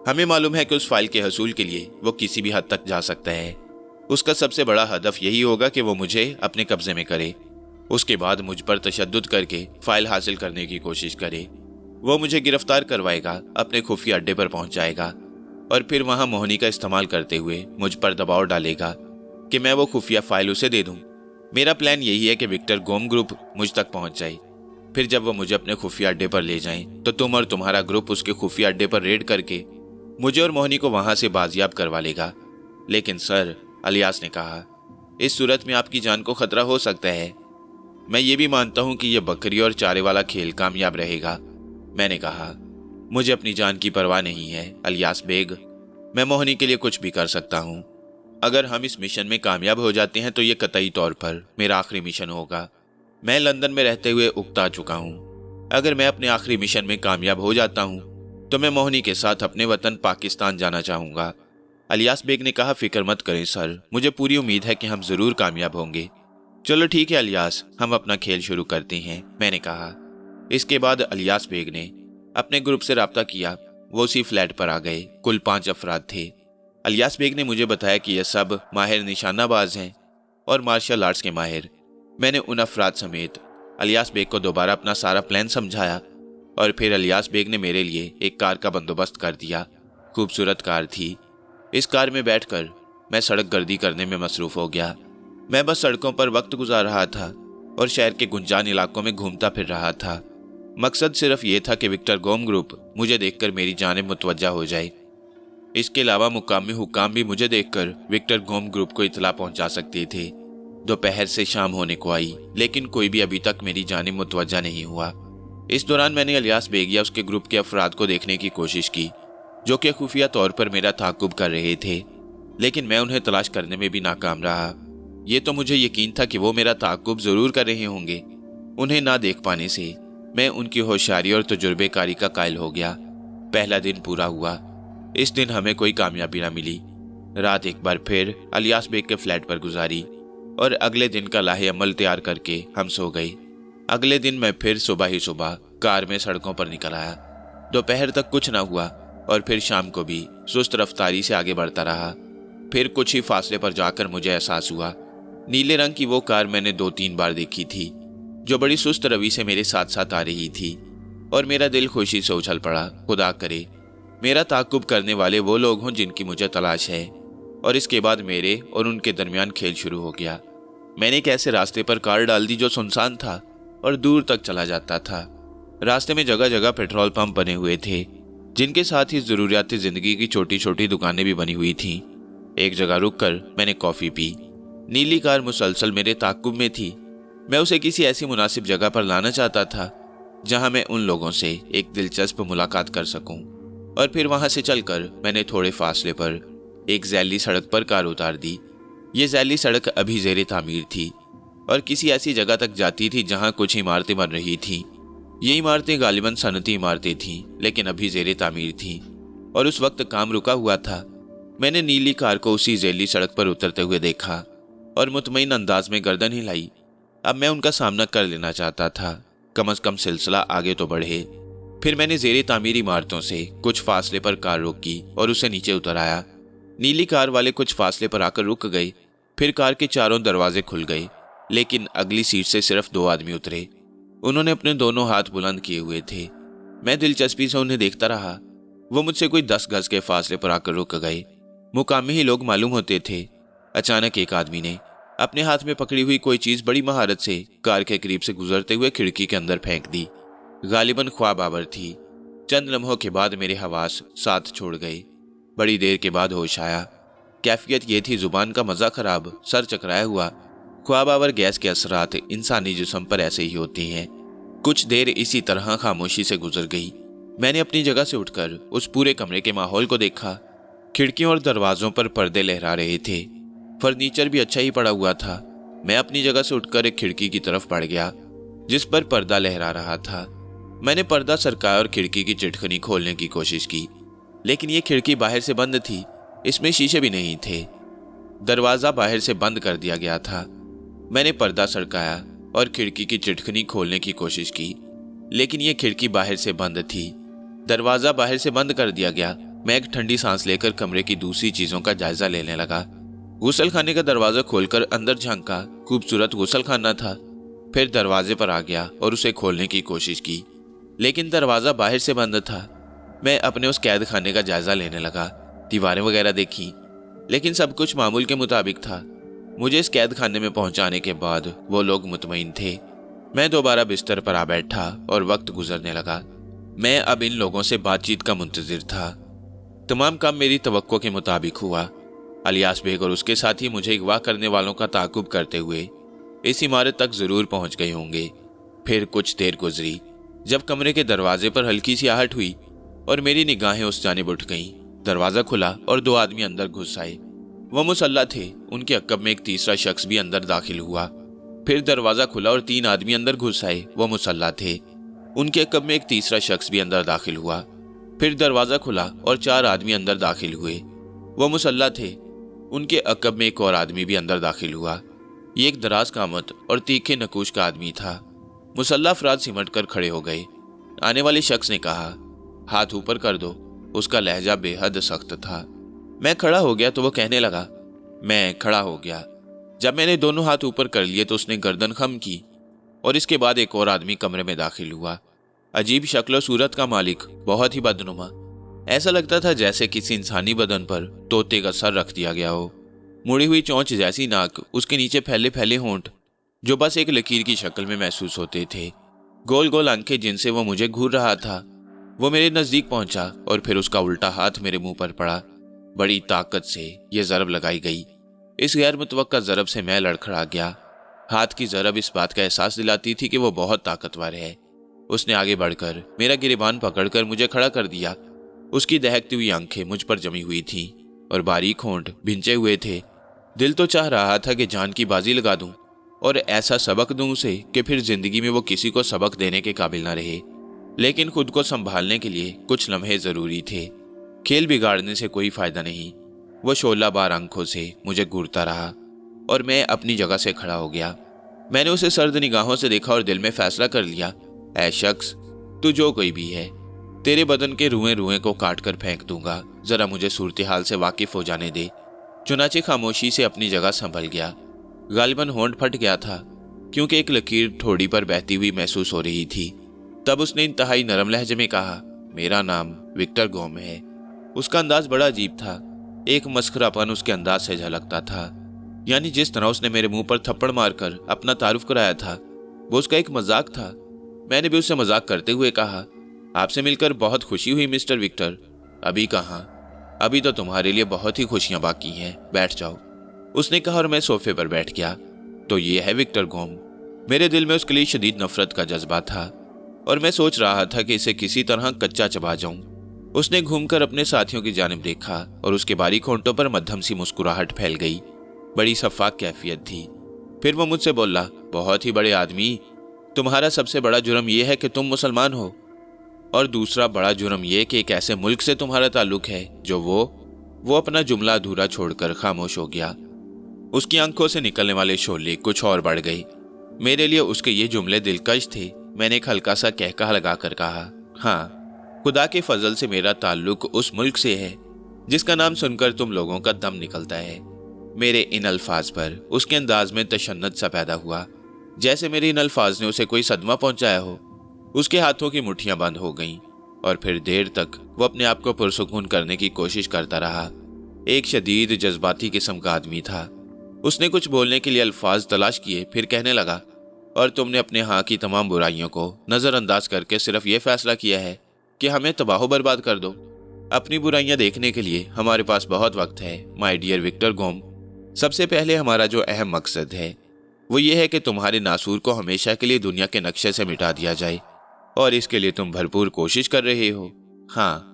हमें मालूम है कि उस फाइल के हसूल के लिए वो किसी भी हद तक जा सकता है। उसका सबसे बड़ा हदफ यही होगा कि वो मुझे अपने कब्जे में करे। उसके बाद मुझ पर तशद्दुद करके फाइल हासिल करने की कोशिश करे। वो मुझे गिरफ्तार करवाएगा, अपने खुफिया अड्डे पर पहुंच जाएगा और फिर वहां मोहनी का इस्तेमाल करते हुए मुझ पर दबाव डालेगा कि मैं वो खुफिया फाइल उसे दे दूं। मेरा प्लान यही है कि विक्टर गोम ग्रुप मुझ तक पहुंच जाए। फिर जब वो मुझे अपने खुफिया अड्डे पर ले जाएं, तो तुम और तुम्हारा ग्रुप उसके खुफिया अड्डे पर रेड करके मुझे और मोहनी को वहां से बाजियाब करवा लेगा। लेकिन सर, अलियास ने कहा, इस सूरत में आपकी जान को खतरा हो सकता है। मैं ये भी मानता हूं कि यह बकरी और चारे वाला खेल कामयाब रहेगा। मैंने कहा, मुझे अपनी जान की परवाह नहीं है अलियास बेग। मैं मोहनी के लिए कुछ भी कर सकता हूं। अगर हम इस मिशन में कामयाब हो जाते हैं तो ये कतई तौर पर मेरा आखिरी मिशन होगा। मैं लंदन में रहते हुए उकता चुका हूं। अगर मैं अपने आखिरी मिशन में कामयाब हो जाता हूं तो मैं मोहनी के साथ अपने वतन पाकिस्तान जाना चाहूँगा। अलियास बेग ने कहा, फिक्र मत करें सर, मुझे पूरी उम्मीद है कि हम ज़रूर कामयाब होंगे। चलो ठीक है अलियास, हम अपना खेल शुरू करते हैं, मैंने कहा। इसके बाद अलियास बेग ने अपने ग्रुप से राब्ता किया। वो उसी फ्लैट पर आ गए। कुल 5 अफराद थे। अलियास बेग ने मुझे बताया कि यह सब माहिर निशानाबाज हैं और मार्शल आर्ट्स के माहिर। मैंने उन अफराद समेत अलियास बेग को दोबारा अपना सारा प्लान समझाया और फिर अलियास बेग ने मेरे लिए एक कार का बंदोबस्त कर दिया। खूबसूरत कार थी। इस कार में बैठकर मैं सड़क गर्दी करने में मसरूफ़ हो गया। मैं बस सड़कों पर वक्त गुजार रहा था और शहर के गुंजान इलाकों में घूमता फिर रहा था। मकसद सिर्फ ये था कि विक्टर गोम ग्रुप मुझे देखकर मेरी जानिब मुतवज्जा हो जाए। इसके अलावा मुकामी हुक्काम भी मुझे देखकर विक्टर गोम ग्रुप को इतला पहुंचा सकते थे। दोपहर से शाम होने को आई, लेकिन कोई भी अभी तक मेरी जानिब मुतवज्जा नहीं हुआ। इस दौरान मैंने अलियास बेग या उसके ग्रुप के अफराद को देखने की कोशिश की, जो कि खुफिया तौर पर मेरा ताकुब कर रहे थे, लेकिन मैं उन्हें तलाश करने में भी नाकाम रहा। ये तो मुझे यकीन था कि वो मेरा ताक़ुब ज़रूर कर रहे होंगे। उन्हें ना देख पाने से मैं उनकी होशियारी और तजुर्बेकारी का कायल हो गया। पहला दिन पूरा हुआ। इस दिन हमें कोई कामयाबी ना मिली। रात एक बार फिर अलियास बेग के फ्लैट पर गुजारी और अगले दिन का लाहे अमल तैयार करके हम सो गए। अगले दिन मैं फिर सुबह ही सुबह कार में सड़कों पर निकल आया। दोपहर तक कुछ ना हुआ और फिर शाम को भी सुस्त रफ्तारी से आगे बढ़ता रहा। फिर कुछ ही फासले पर जाकर मुझे एहसास हुआ नीले रंग की वो कार मैंने 2-3 बार देखी थी, जो बड़ी सुस्त रवि से मेरे साथ साथ आ रही थी, और मेरा दिल खुशी से उछल पड़ा। खुदा करे मेरा ताक़ुब करने वाले वो लोग हों जिनकी मुझे तलाश है। और इसके बाद मेरे और उनके दरमियान खेल शुरू हो गया। मैंने एक ऐसे रास्ते पर कार डाल दी जो सुनसान था और दूर तक चला जाता था। रास्ते में जगह जगह पेट्रोल पंप बने हुए थे, जिनके साथ ही ज़रूरियाती ज़िंदगी की छोटी छोटी दुकानें भी बनी हुई थीं। एक जगह रुककर मैंने कॉफ़ी पी। नीली कार मुसलसल मेरे ताक़ुब में थी। मैं उसे किसी ऐसी मुनासिब जगह पर लाना चाहता था जहां मैं उन लोगों से एक दिलचस्प मुलाकात कर सकूं। और फिर वहां से चलकर मैंने थोड़े फासले पर एक जैली सड़क पर कार उतार दी। ये जैली सड़क अभी ज़ेरे तामीर थी और किसी ऐसी जगह तक जाती थी जहां कुछ इमारतें बन रही थीं। ये इमारतें गालिबन सनती इमारतें थीं, लेकिन अभी ज़ेरे तामीर थीं और उस वक्त काम रुका हुआ था। मैंने नीली कार को उसी जैली सड़क पर उतरते हुए देखा और मुतमईन अंदाज में गर्दन हिलाई। अब मैं उनका सामना कर लेना चाहता था। कम से कम सिलसिला आगे तो बढ़े। फिर मैंने ज़ेरे तामीर इमारतों से कुछ फासले पर कार रोकी और उसे नीचे उतर आया। नीली कार वाले कुछ फासले पर आकर रुक गए। फिर कार के चारों दरवाजे खुल गए, लेकिन अगली सीट से सिर्फ 2 आदमी उतरे। उन्होंने अपने दोनों हाथ बुलंद किए हुए थे। मैं दिलचस्पी से उन्हें देखता रहा। वो मुझसे कोई 10 गज के फासले पर आकर रुक गए। मुकामी ही लोग मालूम होते थे। अचानक एक आदमी ने अपने हाथ में पकड़ी हुई कोई चीज बड़ी महारत से कार के करीब से गुजरते हुए खिड़की के अंदर फेंक दी। गालिबन ख्वाब आवर थी। चंद लम्हों के बाद मेरे हवास साथ छोड़ गए। बड़ी देर के बाद होश आया। कैफियत ये थी जुबान का मजा खराब, सर चकराया हुआ। ख्वाब आवर गैस के असरात इंसानी जिस्म पर ऐसे ही होती हैं। कुछ देर इसी तरह खामोशी से गुजर गई। मैंने अपनी जगह से उठकर उस पूरे कमरे के माहौल को देखा। खिड़कियों और दरवाजों पर पर्दे लहरा रहे थे। फर्नीचर भी अच्छा ही पड़ा हुआ था। मैं अपनी जगह से उठकर एक खिड़की की तरफ बढ़ गया जिस पर पर्दा लहरा रहा था। मैंने पर्दा सरकाया और खिड़की की चिटखनी खोलने की कोशिश की, लेकिन ये खिड़की बाहर से बंद थी। इसमें शीशे भी नहीं थे। दरवाज़ा बाहर से बंद कर दिया गया था। मैंने पर्दा सरकाया और खिड़की की चिटखनी खोलने की कोशिश की, लेकिन ये खिड़की बाहर से बंद थी। दरवाज़ा बाहर से बंद कर दिया गया। मैं एक ठंडी सांस लेकर कमरे की दूसरी चीज़ों का जायजा लेने लगा। गुसल खाने का दरवाज़ा खोलकर अंदर झांका। खूबसूरत गुसल खाना था। फिर दरवाजे पर आ गया और उसे खोलने की कोशिश की, लेकिन दरवाज़ा बाहर से बंद था। मैं अपने उस कैद खाने का जायजा लेने लगा। दीवारें वगैरह देखी, लेकिन सब कुछ मामूल के मुताबिक था। मुझे इस कैद खाने में पहुंचाने के बाद वो लोग मुतमईन थे। मैं दोबारा बिस्तर पर आ बैठा और वक्त गुजरने लगा। मैं अब इन लोगों से बातचीत का मुंतजिर था। तमाम काम मेरी तवक्को के मुताबिक हुआ। अलियास बेग और उसके साथी मुझे अगवा करने वालों का ताकुब करते हुए इस इमारत तक जरूर पहुंच गए होंगे। फिर कुछ देर गुजरी जब कमरे के दरवाजे पर हल्की सी आहट हुई और मेरी निगाहें उस जानिब उठ गईं। दरवाजा खुला और 2 आदमी अंदर घुस आए। वह मुसल्ला थे। उनके अक्ब में एक तीसरा शख्स भी अंदर दाखिल हुआ। फिर दरवाजा खुला और 3 आदमी अंदर घुस आए। वह मुसल्ला थे। उनके अक्ब में एक तीसरा शख्स भी अंदर दाखिल हुआ। फिर दरवाजा खुला और 4 आदमी अंदर दाखिल हुए। वह मुसल्ला थे। उनके अक्ब में एक और आदमी भी अंदर दाखिल हुआ। ये एक दराज कामत और तीखे नकूश का आदमी था। मुसल्ला अफराद सिमट कर खड़े हो गए। आने वाले शख्स ने कहा, हाथ ऊपर कर दो। उसका लहजा बेहद सख्त था। मैं खड़ा हो गया तो वो कहने लगा। मैं खड़ा हो गया। जब मैंने दोनों हाथ ऊपर कर लिए तो उसने गर्दन खम की और इसके बाद एक और आदमी कमरे में दाखिल हुआ। अजीब शक्ल और सूरत का मालिक, बहुत ही बदनुमा। ऐसा लगता था जैसे किसी इंसानी बदन पर तोते का सर रख दिया गया हो। मुड़ी हुई चोंच जैसी नाक, उसके नीचे फैले फैले होंठ जो बस एक लकीर की शक्ल में महसूस होते थे। गोल गोल आंखें जिनसे वो मुझे घूर रहा था। वो मेरे नजदीक पहुंचा और फिर उसका उल्टा हाथ मेरे मुंह पर पड़ा। बड़ी ताकत से ये ज़रब लगाई गई। इस गैर मुतवक्का ज़रब से मैं लड़खड़ा गया। हाथ की ज़रब इस बात का एहसास दिलाती थी कि वो बहुत ताकतवर है। उसने आगे बढ़कर मेरा गिरेबान पकड़कर मुझे खड़ा कर दिया। उसकी दहकती हुई आंखें मुझ पर जमी हुई थीं और बारीक होंठ भिंचे हुए थे। दिल तो चाह रहा था कि जान की बाजी लगा दूं और ऐसा सबक दूं उसे कि फिर जिंदगी में वो किसी को सबक देने के काबिल ना रहे, लेकिन खुद को संभालने के लिए कुछ लम्हे जरूरी थे। खेल बिगाड़ने से कोई फायदा नहीं। वो 16 बार आंखों से मुझे घूरता रहा और मैं अपनी जगह से खड़ा हो गया। मैंने उसे सर्द निगाहों से देखा और दिल में फैसला कर लिया, ऐ शख्स, तू जो कोई भी है, तेरे बदन के रुएं रुएं को काट कर फेंक दूंगा, जरा मुझे सूरत हाल से वाकिफ हो जाने दे। चुनाचे खामोशी से अपनी जगह संभल गया। गालिबन होंठ फट गया था क्योंकि एक लकीर ठोड़ी पर बहती हुई महसूस हो रही थी। तब उसने इंतहाई नरम लहजे में कहा, मेरा नाम विक्टर गोम है। उसका अंदाज बड़ा अजीब था। एक मस्खरापन उसके अंदाज से झलकता था, यानी जिस तरह उसने मेरे मुंह पर थप्पड़ मारकर अपना तारुफ कराया था वो उसका एक मजाक था। मैंने भी उससे मजाक करते हुए कहा, आपसे मिलकर बहुत खुशी हुई मिस्टर विक्टर। अभी कहाँ, अभी तो तुम्हारे लिए बहुत ही खुशियां बाकी हैं, बैठ जाओ, उसने कहा और मैं सोफे पर बैठ गया। तो ये है विक्टर गोम। मेरे दिल में उसके लिए शदीद नफरत का जज्बा था और मैं सोच रहा था कि इसे किसी तरह कच्चा चबा जाऊं। उसने घूमकर अपने साथियों की जानिब देखा और उसके बारीक होंठों पर मध्यम सी मुस्कुराहट फैल गई। बड़ी शफाक कैफियत थी। फिर वो मुझसे बोला, बहुत ही बड़े आदमी, तुम्हारा सबसे बड़ा जुर्म यह है कि तुम मुसलमान हो और दूसरा बड़ा जुर्म यह कि एक ऐसे मुल्क से तुम्हारा ताल्लुक है जो वो अपना जुमला अधूरा छोड़कर खामोश हो गया। उसकी आंखों से निकलने वाले शोले कुछ और बढ़ गए। मेरे लिए उसके ये जुमले दिलकश थे। मैंने एक हल्का सा कहका लगाकर कहा, हाँ, खुदा के फजल से मेरा ताल्लुक उस मुल्क से है जिसका नाम सुनकर तुम लोगों का दम निकलता है। मेरे इन अल्फाज पर उसके अंदाज में तशन्नुद सा पैदा हुआ, जैसे मेरे इन अल्फाज ने उसे कोई सदमा पहुंचाया हो। उसके हाथों की मुट्ठियां बंद हो गईं और फिर देर तक वो अपने आप को पुरसुकून करने की कोशिश करता रहा। एक शदीद जज्बाती किस्म का आदमी था। उसने कुछ बोलने के लिए अल्फाज तलाश किए, फिर कहने लगा, और तुमने अपने हाँ की तमाम बुराइयों को नज़रअंदाज करके सिर्फ ये फैसला किया है कि हमें तबाह बर्बाद कर दो। अपनी बुराइयां देखने के लिए हमारे पास बहुत वक्त है, माय डियर विक्टर गोम। सबसे पहले हमारा जो अहम मकसद है वो ये है कि तुम्हारे नासूर को हमेशा के लिए दुनिया के नक्शे से मिटा दिया जाए, और इसके लिए तुम भरपूर कोशिश कर रहे हो। हाँ,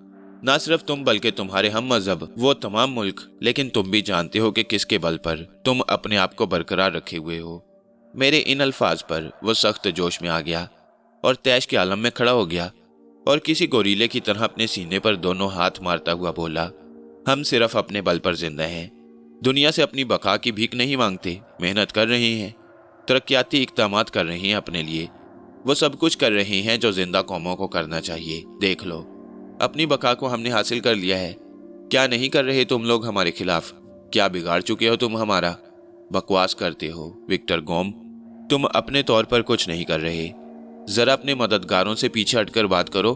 ना सिर्फ तुम बल्कि तुम्हारे हम मजहब, वो तमाम मुल्क, लेकिन तुम भी जानते हो कि किसके बल पर तुम अपने आप को बरकरार रखे हुए हो। मेरे इन अल्फाज पर वो सख्त जोश में आ गया और तैश के आलम में खड़ा हो गया और किसी गोरीले की तरह अपने सीने पर दोनों हाथ मारता हुआ बोला, हम सिर्फ अपने बल पर जिंदा हैं, दुनिया से अपनी बका की भीख नहीं मांगते, मेहनत कर रहे हैं, तरक्याती इक़दामात कर रहे हैं अपने लिए, वो सब कुछ कर रहे हैं जो जिंदा कौमों को करना चाहिए। देख लो, अपनी बका को हमने हासिल कर लिया है। क्या नहीं कर रहे तुम लोग हमारे खिलाफ? क्या बिगाड़ चुके हो तुम हमारा? बकवास करते हो विक्टर गोम, तुम अपने तौर पर कुछ नहीं कर रहे। जरा अपने मददगारों से पीछे हटकर बात करो,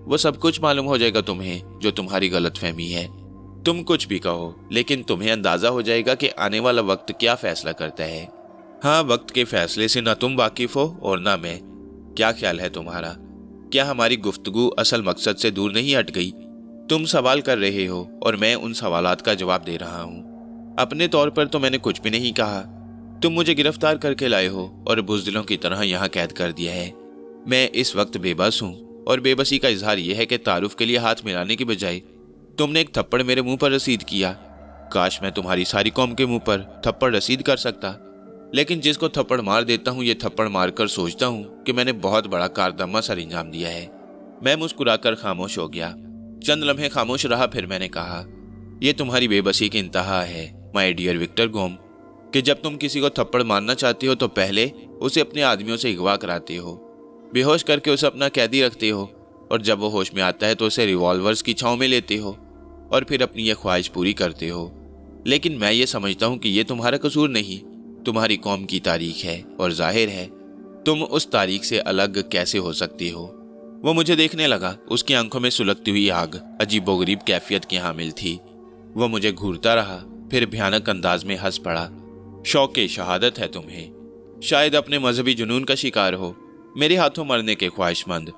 वो सब कुछ मालूम हो जाएगा तुम्हें जो तुम्हारी गलतफहमी है। तुम कुछ भी कहो, लेकिन तुम्हें अंदाजा हो जाएगा कि आने वाला वक्त क्या फैसला करता है। हाँ, वक्त के फैसले से ना तुम वाकिफ हो और ना मैं। क्या ख्याल है तुम्हारा? क्या हमारी गुफ्तगू असल मकसद से दूर नहीं हट गई? तुम सवाल कर रहे हो और मैं उन सवालात का जवाब दे रहा हूँ। अपने तौर पर तो मैंने कुछ भी नहीं कहा। तुम मुझे गिरफ्तार करके लाए हो और बुज़दिलों की तरह यहाँ कैद कर दिया है। मैं इस वक्त बेबस हूँ और बेबसी का इजहार यह है कि तारुफ के लिए हाथ मिलाने की बजाय तुमने एक थप्पड़ मेरे मुंह पर रसीद किया। काश मैं तुम्हारी सारी कौम के मुंह पर थप्पड़ रसीद कर सकता, लेकिन जिसको थप्पड़ मार देता हूँ ये थप्पड़ मारकर सोचता हूँ कि मैंने बहुत बड़ा कारनामा सर अंजाम दिया है। मैं मुस्कुराकर खामोश हो गया। चंद लम्हे खामोश रहा, फिर मैंने कहा, यह तुम्हारी बेबसी की इंतहा है माय डियर विक्टर गोम, कि जब तुम किसी को थप्पड़ मारना चाहते हो तो पहले उसे अपने आदमियों से अगवा कराते हो, बेहोश करके उसे अपना कैदी रखते हो, और जब वो होश में आता है तो उसे रिवॉल्वर्स की छांव में लेते हो और फिर अपनी यह ख्वाहिश पूरी करते हो। लेकिन मैं ये समझता हूँ कि यह तुम्हारा कसूर नहीं, तुम्हारी कौम की तारीख है, और जाहिर है तुम उस तारीख से अलग कैसे हो सकती हो। वो मुझे देखने लगा। उसकी आंखों में सुलगती हुई आग अजीबोगरीब कैफियत की हामिल थी। वो मुझे घूरता रहा, फिर भयानक अंदाज में हंस पड़ा। शौक़े शहादत है तुम्हें, शायद अपने मजहबी जुनून का शिकार हो, मेरे हाथों मरने के ख्वाहिशमंद।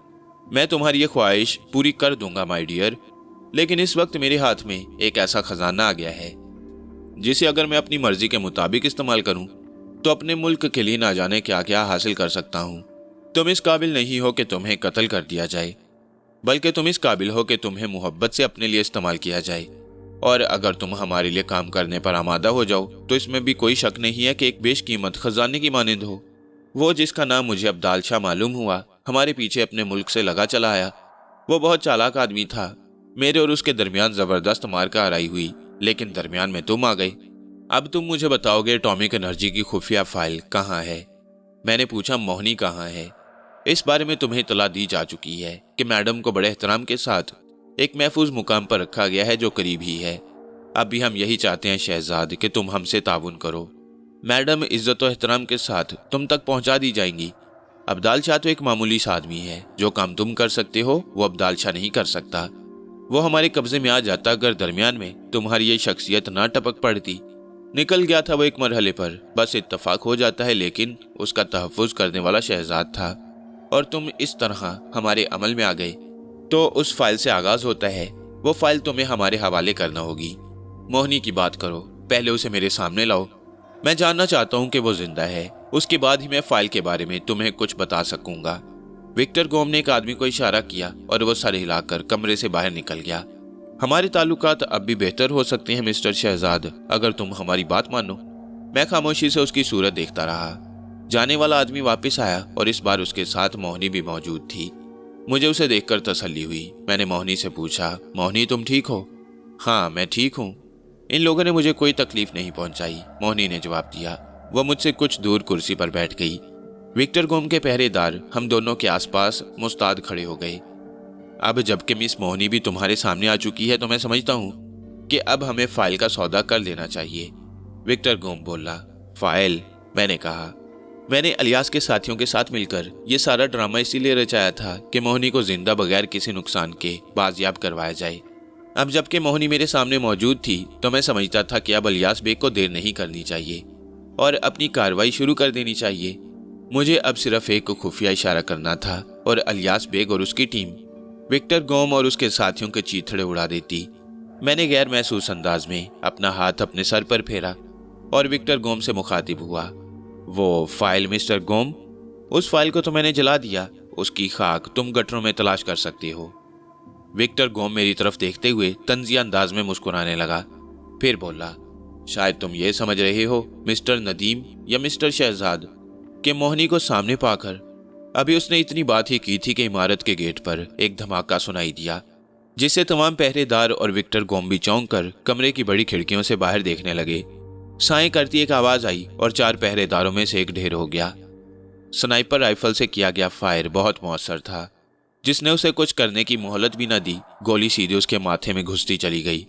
मैं तुम्हारी ये ख्वाहिश पूरी कर दूंगा माय डियर, लेकिन इस वक्त मेरे हाथ में एक ऐसा खजाना आ गया है जिसे अगर मैं अपनी मर्जी के मुताबिक इस्तेमाल करूं तो अपने मुल्क के लिए ना जाने क्या क्या हासिल कर सकता हूं। तुम इस काबिल नहीं हो कि तुम्हें कत्ल कर दिया जाए, बल्कि तुम इस काबिल हो कि तुम्हें मोहब्बत से अपने लिए इस्तेमाल किया जाए। और अगर तुम हमारे लिए काम करने पर आमादा हो जाओ तो इसमें भी कोई शक नहीं है कि एक बेश कीमत खजाने की मानिंद हो। वो जिसका नाम मुझे अब्दाल शाह मालूम हुआ, हमारे पीछे अपने मुल्क से लगा चला आया। वो बहुत चालाक आदमी था। मेरे और उसके दरमियान जबरदस्त मारकाराई हुई, लेकिन दरमियान में तुम आ गए। अब तुम मुझे बताओगे एटॉमिक एनर्जी की खुफिया फाइल कहाँ है? मैंने पूछा, मोहनी कहाँ है? इस बारे में तुम्हें इतला दी जा चुकी है कि मैडम को बड़े एहतराम के साथ एक महफूज मुकाम पर रखा गया है जो करीब ही है। अब भी हम यही चाहते हैं शहजाद कि तुम हमसे ताउन करो। मैडम इज्जत और एहतराम के साथ तुम तक पहुंचा दी जाएंगी। अब्दाल शाह तो एक मामूली सा आदमी है। जो काम तुम कर सकते हो वो अब्दाल शाह नहीं कर सकता। वो हमारे कब्जे में आ जाता अगर दरमियान में तुम्हारी ये शख्सियत ना टपक पड़ती। निकल गया था वो एक मरहले पर, बस इत्तफाक हो जाता है, लेकिन उसका तहफ़्फ़ुज़ करने वाला शहजाद था और तुम इस तरह हमारे अमल में आ गए। तो उस फाइल से आगाज होता है। वो फाइल तुम्हें हमारे हवाले करना होगी। मोहनी की बात करो, पहले उसे मेरे सामने लाओ। मैं जानना चाहता हूँ कि वो जिंदा है, उसके बाद ही मैं फाइल के बारे में तुम्हें कुछ बता सकूंगा। विक्टर गोम ने एक आदमी को इशारा किया और वो सर हिलाकर कमरे से बाहर निकल गया। हमारे ताल्लुकात अब भी बेहतर हो सकते हैं मिस्टर शहजाद, अगर तुम हमारी बात मानो। मैं खामोशी से उसकी सूरत देखता रहा। जाने वाला आदमी वापस आया और इस बार उसके साथ मोहनी भी मौजूद थी। मुझे उसे देखकर तसल्ली हुई। मैंने मोहनी से पूछा, मोहनी तुम ठीक हो? हाँ मैं ठीक हूँ, इन लोगों ने मुझे कोई तकलीफ नहीं पहुंचाई, मोहनी ने जवाब दिया। वह मुझसे कुछ दूर कुर्सी पर बैठ गई। विक्टर गोम के पहरेदार हम दोनों के आसपास मुस्ताद खड़े हो गए। अब जबकि मिस मोहनी भी तुम्हारे सामने आ चुकी है तो मैं समझता हूँ कि अब हमें फाइल का सौदा कर लेना चाहिए। विक्टर गोम बोला। फाइल? मैंने कहा, मैंने अलियास के साथियों के साथ मिलकर ये सारा ड्रामा इसीलिए रचाया था कि मोहनी को जिंदा बगैर किसी नुकसान के बाजियाब करवाया जाए। अब जबकि मोहनी मेरे सामने मौजूद थी तो मैं समझता था कि अब अलियास बेग को देर नहीं करनी चाहिए और अपनी कार्रवाई शुरू कर देनी चाहिए। मुझे अब सिर्फ एक को खुफिया इशारा करना था और अलियास बेग और उसकी टीम विक्टर गोम और उसके साथियों के चीथड़े उड़ा देती। मैंने गैर महसूस अंदाज में अपना हाथ अपने सर पर फेरा और विक्टर गोम से मुखातिब हुआ। वो फाइल मिस्टर गोम? उस फाइल को तो मैंने जला दिया, उसकी खाक तुम गटरों में तलाश कर सकते हो। विक्टर गोम मेरी तरफ देखते हुए तंजिया अंदाज में मुस्कुराने लगा, फिर बोला, शायद तुम ये समझ रहे हो मिस्टर नदीम या मिस्टर शहजाद कि मोहनी को सामने पाकर अभी उसने इतनी बात ही की थी कि इमारत के गेट पर एक धमाका सुनाई दिया, जिससे तमाम पहरेदार और विक्टर गोम भी चौंक कर कमरे की बड़ी खिड़कियों से बाहर देखने लगे। साएं करती एक आवाज आई और 4 पहरेदारों में से एक ढेर हो गया। स्नाइपर राइफल से किया गया फायर बहुत मौसर था, जिसने उसे कुछ करने की मोहलत भी न दी। गोली सीधे उसके माथे में घुसती चली गई।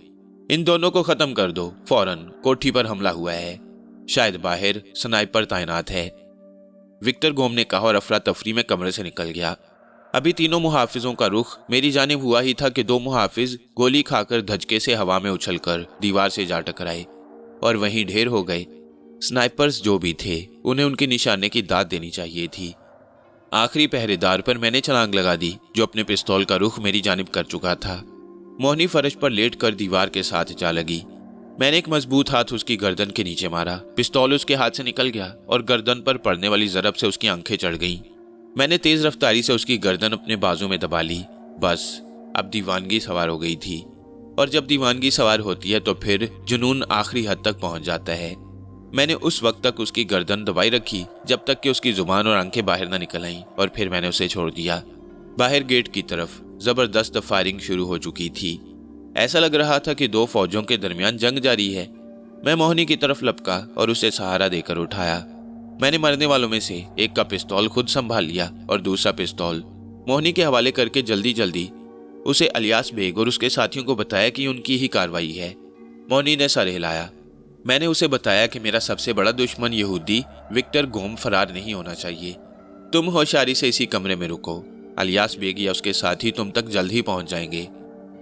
इन दोनों को खत्म कर दो, फौरन कोठी पर हमला हुआ है, शायद बाहर स्नाइपर तैनात है, विक्टर गोम ने कहा और अफरा तफरी में कमरे से निकल गया। अभी तीनों मुहाफिजों का रुख मेरी जानिब हुआ ही था कि 2 मुहाफिज गोली खाकर धचके से हवा में उछलकर दीवार से जा टकराए और वहीं ढेर हो गए। स्नाइपर्स जो भी थे उन्हें उनके निशाने की दाद देनी चाहिए थी। आखिरी पहरेदार पर मैंने छलांग लगा दी, जो अपने पिस्तौल का रुख मेरी जानिब कर चुका था। मोहनी फर्श पर लेटकर दीवार के साथ जा लगी। मैंने एक मजबूत हाथ उसकी गर्दन के नीचे मारा। पिस्तौल उसके हाथ से निकल गया और गर्दन पर पड़ने वाली जरब से उसकी आंखें चढ़ गईं। मैंने तेज रफ्तारी से उसकी गर्दन अपने बाजू में दबा ली। बस अब दीवानगी सवार हो गई थी, और जब दीवानगी सवार होती है तो फिर जुनून आखिरी हद तक पहुंच जाता है। मैंने उस वक्त तक उसकी गर्दन दबाई रखी जब तक कि उसकी जुबान और आंखें बाहर न निकल आईं, और फिर मैंने उसे छोड़ दिया। बाहर गेट की तरफ जबरदस्त फायरिंग शुरू हो चुकी थी। ऐसा लग रहा था कि 2 फौजों के दरमियान जंग जारी है। मैं मोहनी की तरफ लपका और उसे सहारा देकर उठाया। मैंने मरने वालों में से एक का पिस्तौल खुद संभाल लिया और दूसरा पिस्तौल मोहनी के हवाले करके जल्दी जल्दी उसे अलियास बेग और उसके साथियों को बताया कि उनकी ही कार्रवाई है। मोहनी ने सर हिलाया। मैंने उसे बताया कि मेरा सबसे बड़ा दुश्मन यहूदी विक्टर गोम फरार नहीं होना चाहिए। तुम होशियारी से इसी कमरे में रुको, अलियास बेग या उसके साथी तुम तक जल्द ही पहुंच जाएंगे।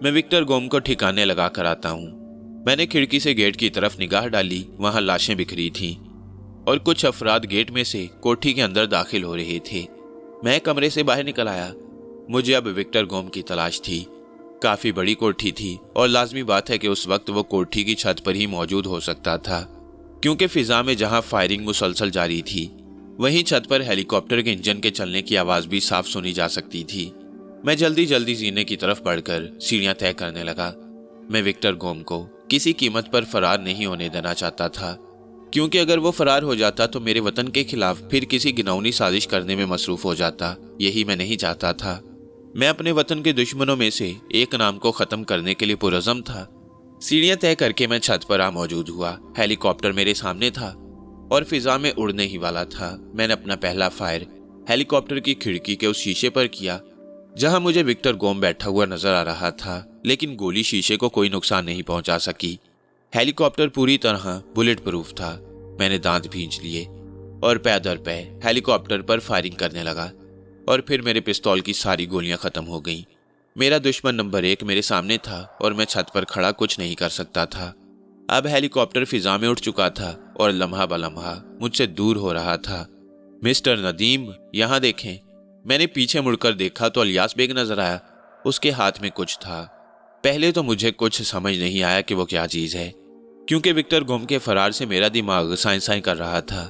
मैं विक्टर गोम को ठिकाने लगा कर आता हूँ। मैंने खिड़की से गेट की तरफ निगाह डाली। वहां लाशें बिखरी थीं और कुछ अफराद गेट में से कोठी के अंदर दाखिल हो रहे थे। मैं कमरे से बाहर निकल आया। मुझे अब विक्टर गोम की तलाश थी। काफी बड़ी कोठी थी और लाजमी बात है कि उस वक्त वो कोठी की छत पर ही मौजूद हो सकता था, क्योंकि फिजा में जहां फायरिंग मुसलसल जारी थी वहीं छत पर हेलीकॉप्टर के इंजन के चलने की आवाज भी साफ सुनी जा सकती थी। मैं जल्दी जल्दी जीने की तरफ बढ़कर सीढ़ियां तय करने लगा। मैं विक्टर गोम को किसी कीमत पर फरार नहीं होने देना चाहता था, क्योंकि अगर वो फरार हो जाता तो मेरे वतन के खिलाफ फिर किसी घिनौनी साजिश करने में मसरूफ हो जाता। यही मैं नहीं चाहता था। मैं अपने वतन के दुश्मनों में से एक नाम को खत्म करने के लिए पुरज़म था। सीढ़ियां तय करके मैं छत पर आ मौजूद हुआ। हेलीकॉप्टर मेरे सामने था और फिजा में उड़ने ही वाला था। मैंने अपना पहला फायर हेलीकॉप्टर की खिड़की के उस शीशे पर किया जहां मुझे विक्टर गोम बैठा हुआ नजर आ रहा था, लेकिन गोली शीशे को कोई नुकसान नहीं पहुंचा सकी। हेलीकॉप्टर पूरी तरह बुलेट प्रूफ था। मैंने दांत भींच लिए और पै दर पै हेलीकॉप्टर पर फायरिंग करने लगा और फिर मेरे पिस्तौल की सारी गोलियां खत्म हो गईं। मेरा दुश्मन नंबर 1 मेरे सामने था और मैं छत पर खड़ा कुछ नहीं कर सकता था। अब हेलीकॉप्टर फिजा में उठ चुका था और लम्हा ब लम्हा मुझसे दूर हो रहा था। मिस्टर नदीम, यहाँ देखें। मैंने पीछे मुड़कर देखा तो इलियास बेग नजर आया। उसके हाथ में कुछ था। पहले तो मुझे कुछ समझ नहीं आया कि वो क्या चीज़ है, क्योंकि विक्टर गोम के फरार से मेरा दिमाग साइन साइन कर रहा था।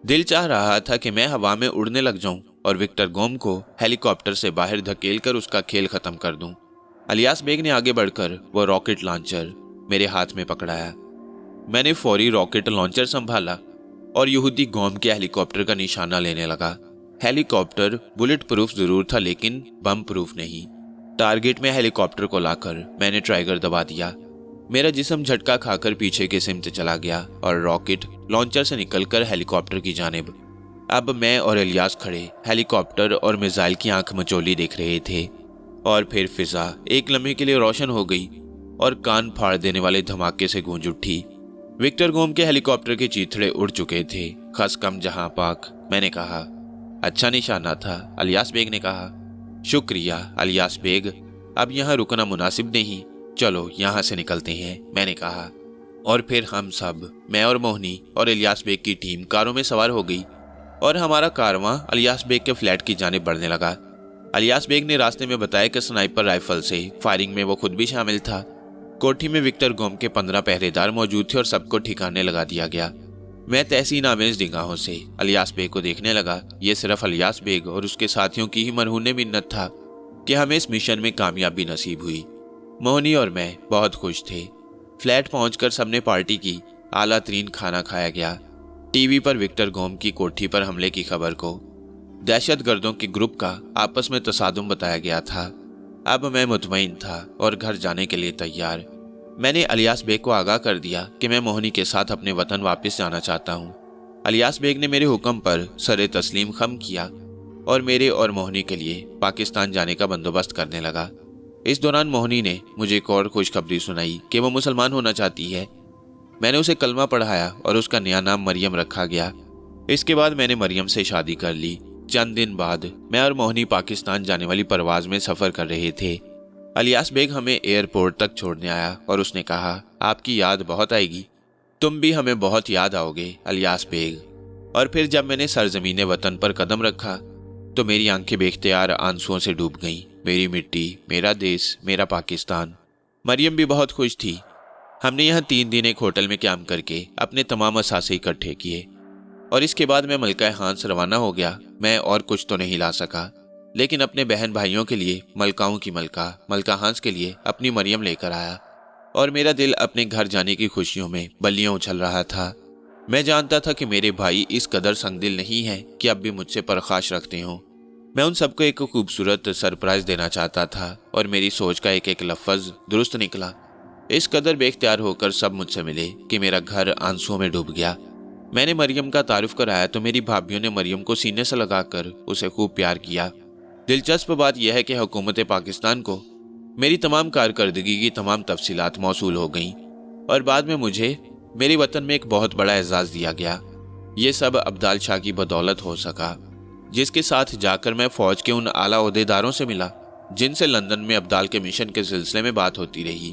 दिल चाह रहा था कि मैं हवा में उड़ने लग जाऊं और विक्टर गोम को हेलीकॉप्टर से बाहर धकेलकर उसका खेल खत्म कर दूं। इलियास बेग ने आगे बढ़कर वो रॉकेट लॉन्चर मेरे हाथ में पकड़ाया। मैंने फौरी रॉकेट लॉन्चर संभाला और यहूदी गोम के हेलीकॉप्टर का निशाना लेने लगा। हेलीकॉप्टर बुलेट प्रूफ जरूर था, लेकिन बम प्रूफ नहीं। टारगेट में हेलीकॉप्टर को लाकर मैंने ट्राइगर दबा दिया। मेरा जिस्म झटका खाकर पीछे के सिमत चला गया और रॉकेट लॉन्चर से निकलकर हेलीकॉप्टर की जानिब। अब मैं और इलियास खड़े हेलीकॉप्टर और मिसाइल की आंख मचोली देख रहे थे। और फिर फिजा एक लम्हे के लिए रोशन हो गई और कान फाड़ देने वाले धमाके से गूंज उठी। विक्टर गोम के हेलीकॉप्टर के चीथड़े उड़ चुके थे। खस कम जहां पाक, मैंने कहा। अच्छा निशाना था, इलियास बेग ने कहा। शुक्रिया इलियास बेग, अब यहाँ रुकना मुनासिब नहीं, चलो यहाँ से निकलते हैं, मैंने कहा। और फिर हम सब, मैं और मोहनी और इलियास बेग की टीम कारों में सवार हो गई और हमारा कारवां इलियास बेग के फ्लैट की जानिब बढ़ने लगा। इलियास बेग ने रास्ते में बताया कि स्नाइपर राइफल से फायरिंग में वो खुद भी शामिल था। कोठी में विक्टर गोम के 15 पहरेदार मौजूद थे और सबको ठिकाने लगा दिया गया। मैं तहसीन आमेज निगाहों से इलियास बेग को देखने लगा। ये सिर्फ इलियास बेग और उसके साथियों की ही मरहूने मिन्नत था कि हमें इस मिशन में कामयाबी नसीब हुई। मोहनी और मैं बहुत खुश थे। फ्लैट पहुंचकर सबने पार्टी की। आला तरीन खाना खाया गया। टीवी पर विक्टर गोम की कोठी पर हमले की खबर को दहशतगर्दों के ग्रुप का आपस में तसादुम बताया गया था। अब मैं मुतमईन था और घर जाने के लिए तैयार। मैंने इलियास बेग को आगाह कर दिया कि मैं मोहनी के साथ अपने वतन वापस जाना चाहता हूँ। इलियास बेग ने मेरे हुक्म पर सरे तस्लीम खम किया और मेरे और मोहनी के लिए पाकिस्तान जाने का बंदोबस्त करने लगा। इस दौरान मोहनी ने मुझे एक और खुशखबरी सुनाई कि वो मुसलमान होना चाहती है। मैंने उसे कलमा पढ़ाया और उसका नया नाम मरियम रखा गया। इसके बाद मैंने मरियम से शादी कर ली। चंद दिन बाद मैं और मोहनी पाकिस्तान जाने वाली परवाज में सफ़र कर रहे थे। इलियास बेग हमें एयरपोर्ट तक छोड़ने आया और उसने कहा, आपकी याद बहुत आएगी, तुम भी हमें बहुत याद आओगे इलियास बेग। और फिर जब मैंने सरजमीने वतन पर कदम रखा तो मेरी आंखें बेख्तियार आंसुओं से डूब गईं। मेरी मिट्टी, मेरा देश, मेरा पाकिस्तान। मरियम भी बहुत खुश थी। हमने यहाँ 3 दिन एक होटल में क्याम करके अपने तमाम असासे इकट्ठे किए और इसके बाद मैं मलका हांस रवाना हो गया। मैं और कुछ तो नहीं ला सका, लेकिन अपने बहन भाइयों के लिए मलकाओं की मलका हांस के लिए अपनी मरियम लेकर आया और मेरा दिल अपने घर जाने की खुशियों में बल्लियां उछल रहा था। मैं जानता था कि मेरे भाई इस कदर संगदिल नहीं है कि अब भी मुझसे परखाश रखते हों। मैं उन सबको एक खूबसूरत सरप्राइज देना चाहता था और मेरी सोच का एक एक लफ्ज दुरुस्त निकला। इस कदर बेख्तियार होकर सब मुझसे मिले कि मेरा घर आंसुओं में डूब गया। मैंने मरियम का तारुफ कराया तो मेरी भाभीयों ने मरियम को सीने से लगाकर उसे खूब प्यार किया। दिलचस्प बात यह है कि हुकूमत पाकिस्तान को मेरी तमाम कारकर्दगी की तमाम तफसीलात मौसूल हो गईं और बाद में मुझे मेरे वतन में एक बहुत बड़ा एजाज दिया गया। ये सब अब्दाल शाह की बदौलत हो सका, जिसके साथ जाकर मैं फौज के उन आला ओहदेदारों से मिला जिनसे लंदन में अब्दाल के मिशन के सिलसिले में बात होती रही।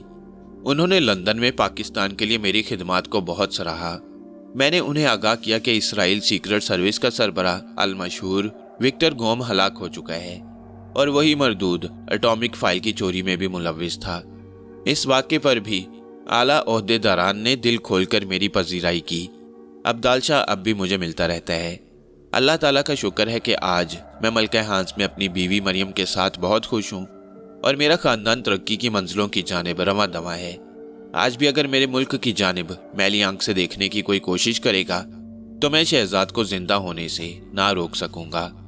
उन्होंने लंदन में पाकिस्तान के लिए मेरी खिदमात को बहुत सराहा। मैंने उन्हें आगाह किया कि इसराइल सीक्रेट सर्विस का सरबराह अल मशहूर विक्टर गोम हलाक हो चुका है और वही मरदूद एटॉमिक फाइल की चोरी में भी मुलव्विस था। इस वाक़े पर भी आला ओहदेदारान ने दिल खोलकर मेरी पजीराई की। अब्दाल शाह अब भी मुझे मिलता रहता है। अल्लाह ताला का शुक्र है कि आज मैं मलका हांस में अपनी बीवी मरियम के साथ बहुत खुश हूँ और मेरा ख़ानदान तरक्की की मंजिलों की जानिब रवां दवा है। آج بھی اگر میرے ملک کی جانب میلی آنکھ سے دیکھنے کی کوئی کوشش کرے گا تو میں شہزاد کو زندہ ہونے سے نہ روک سکوں گا۔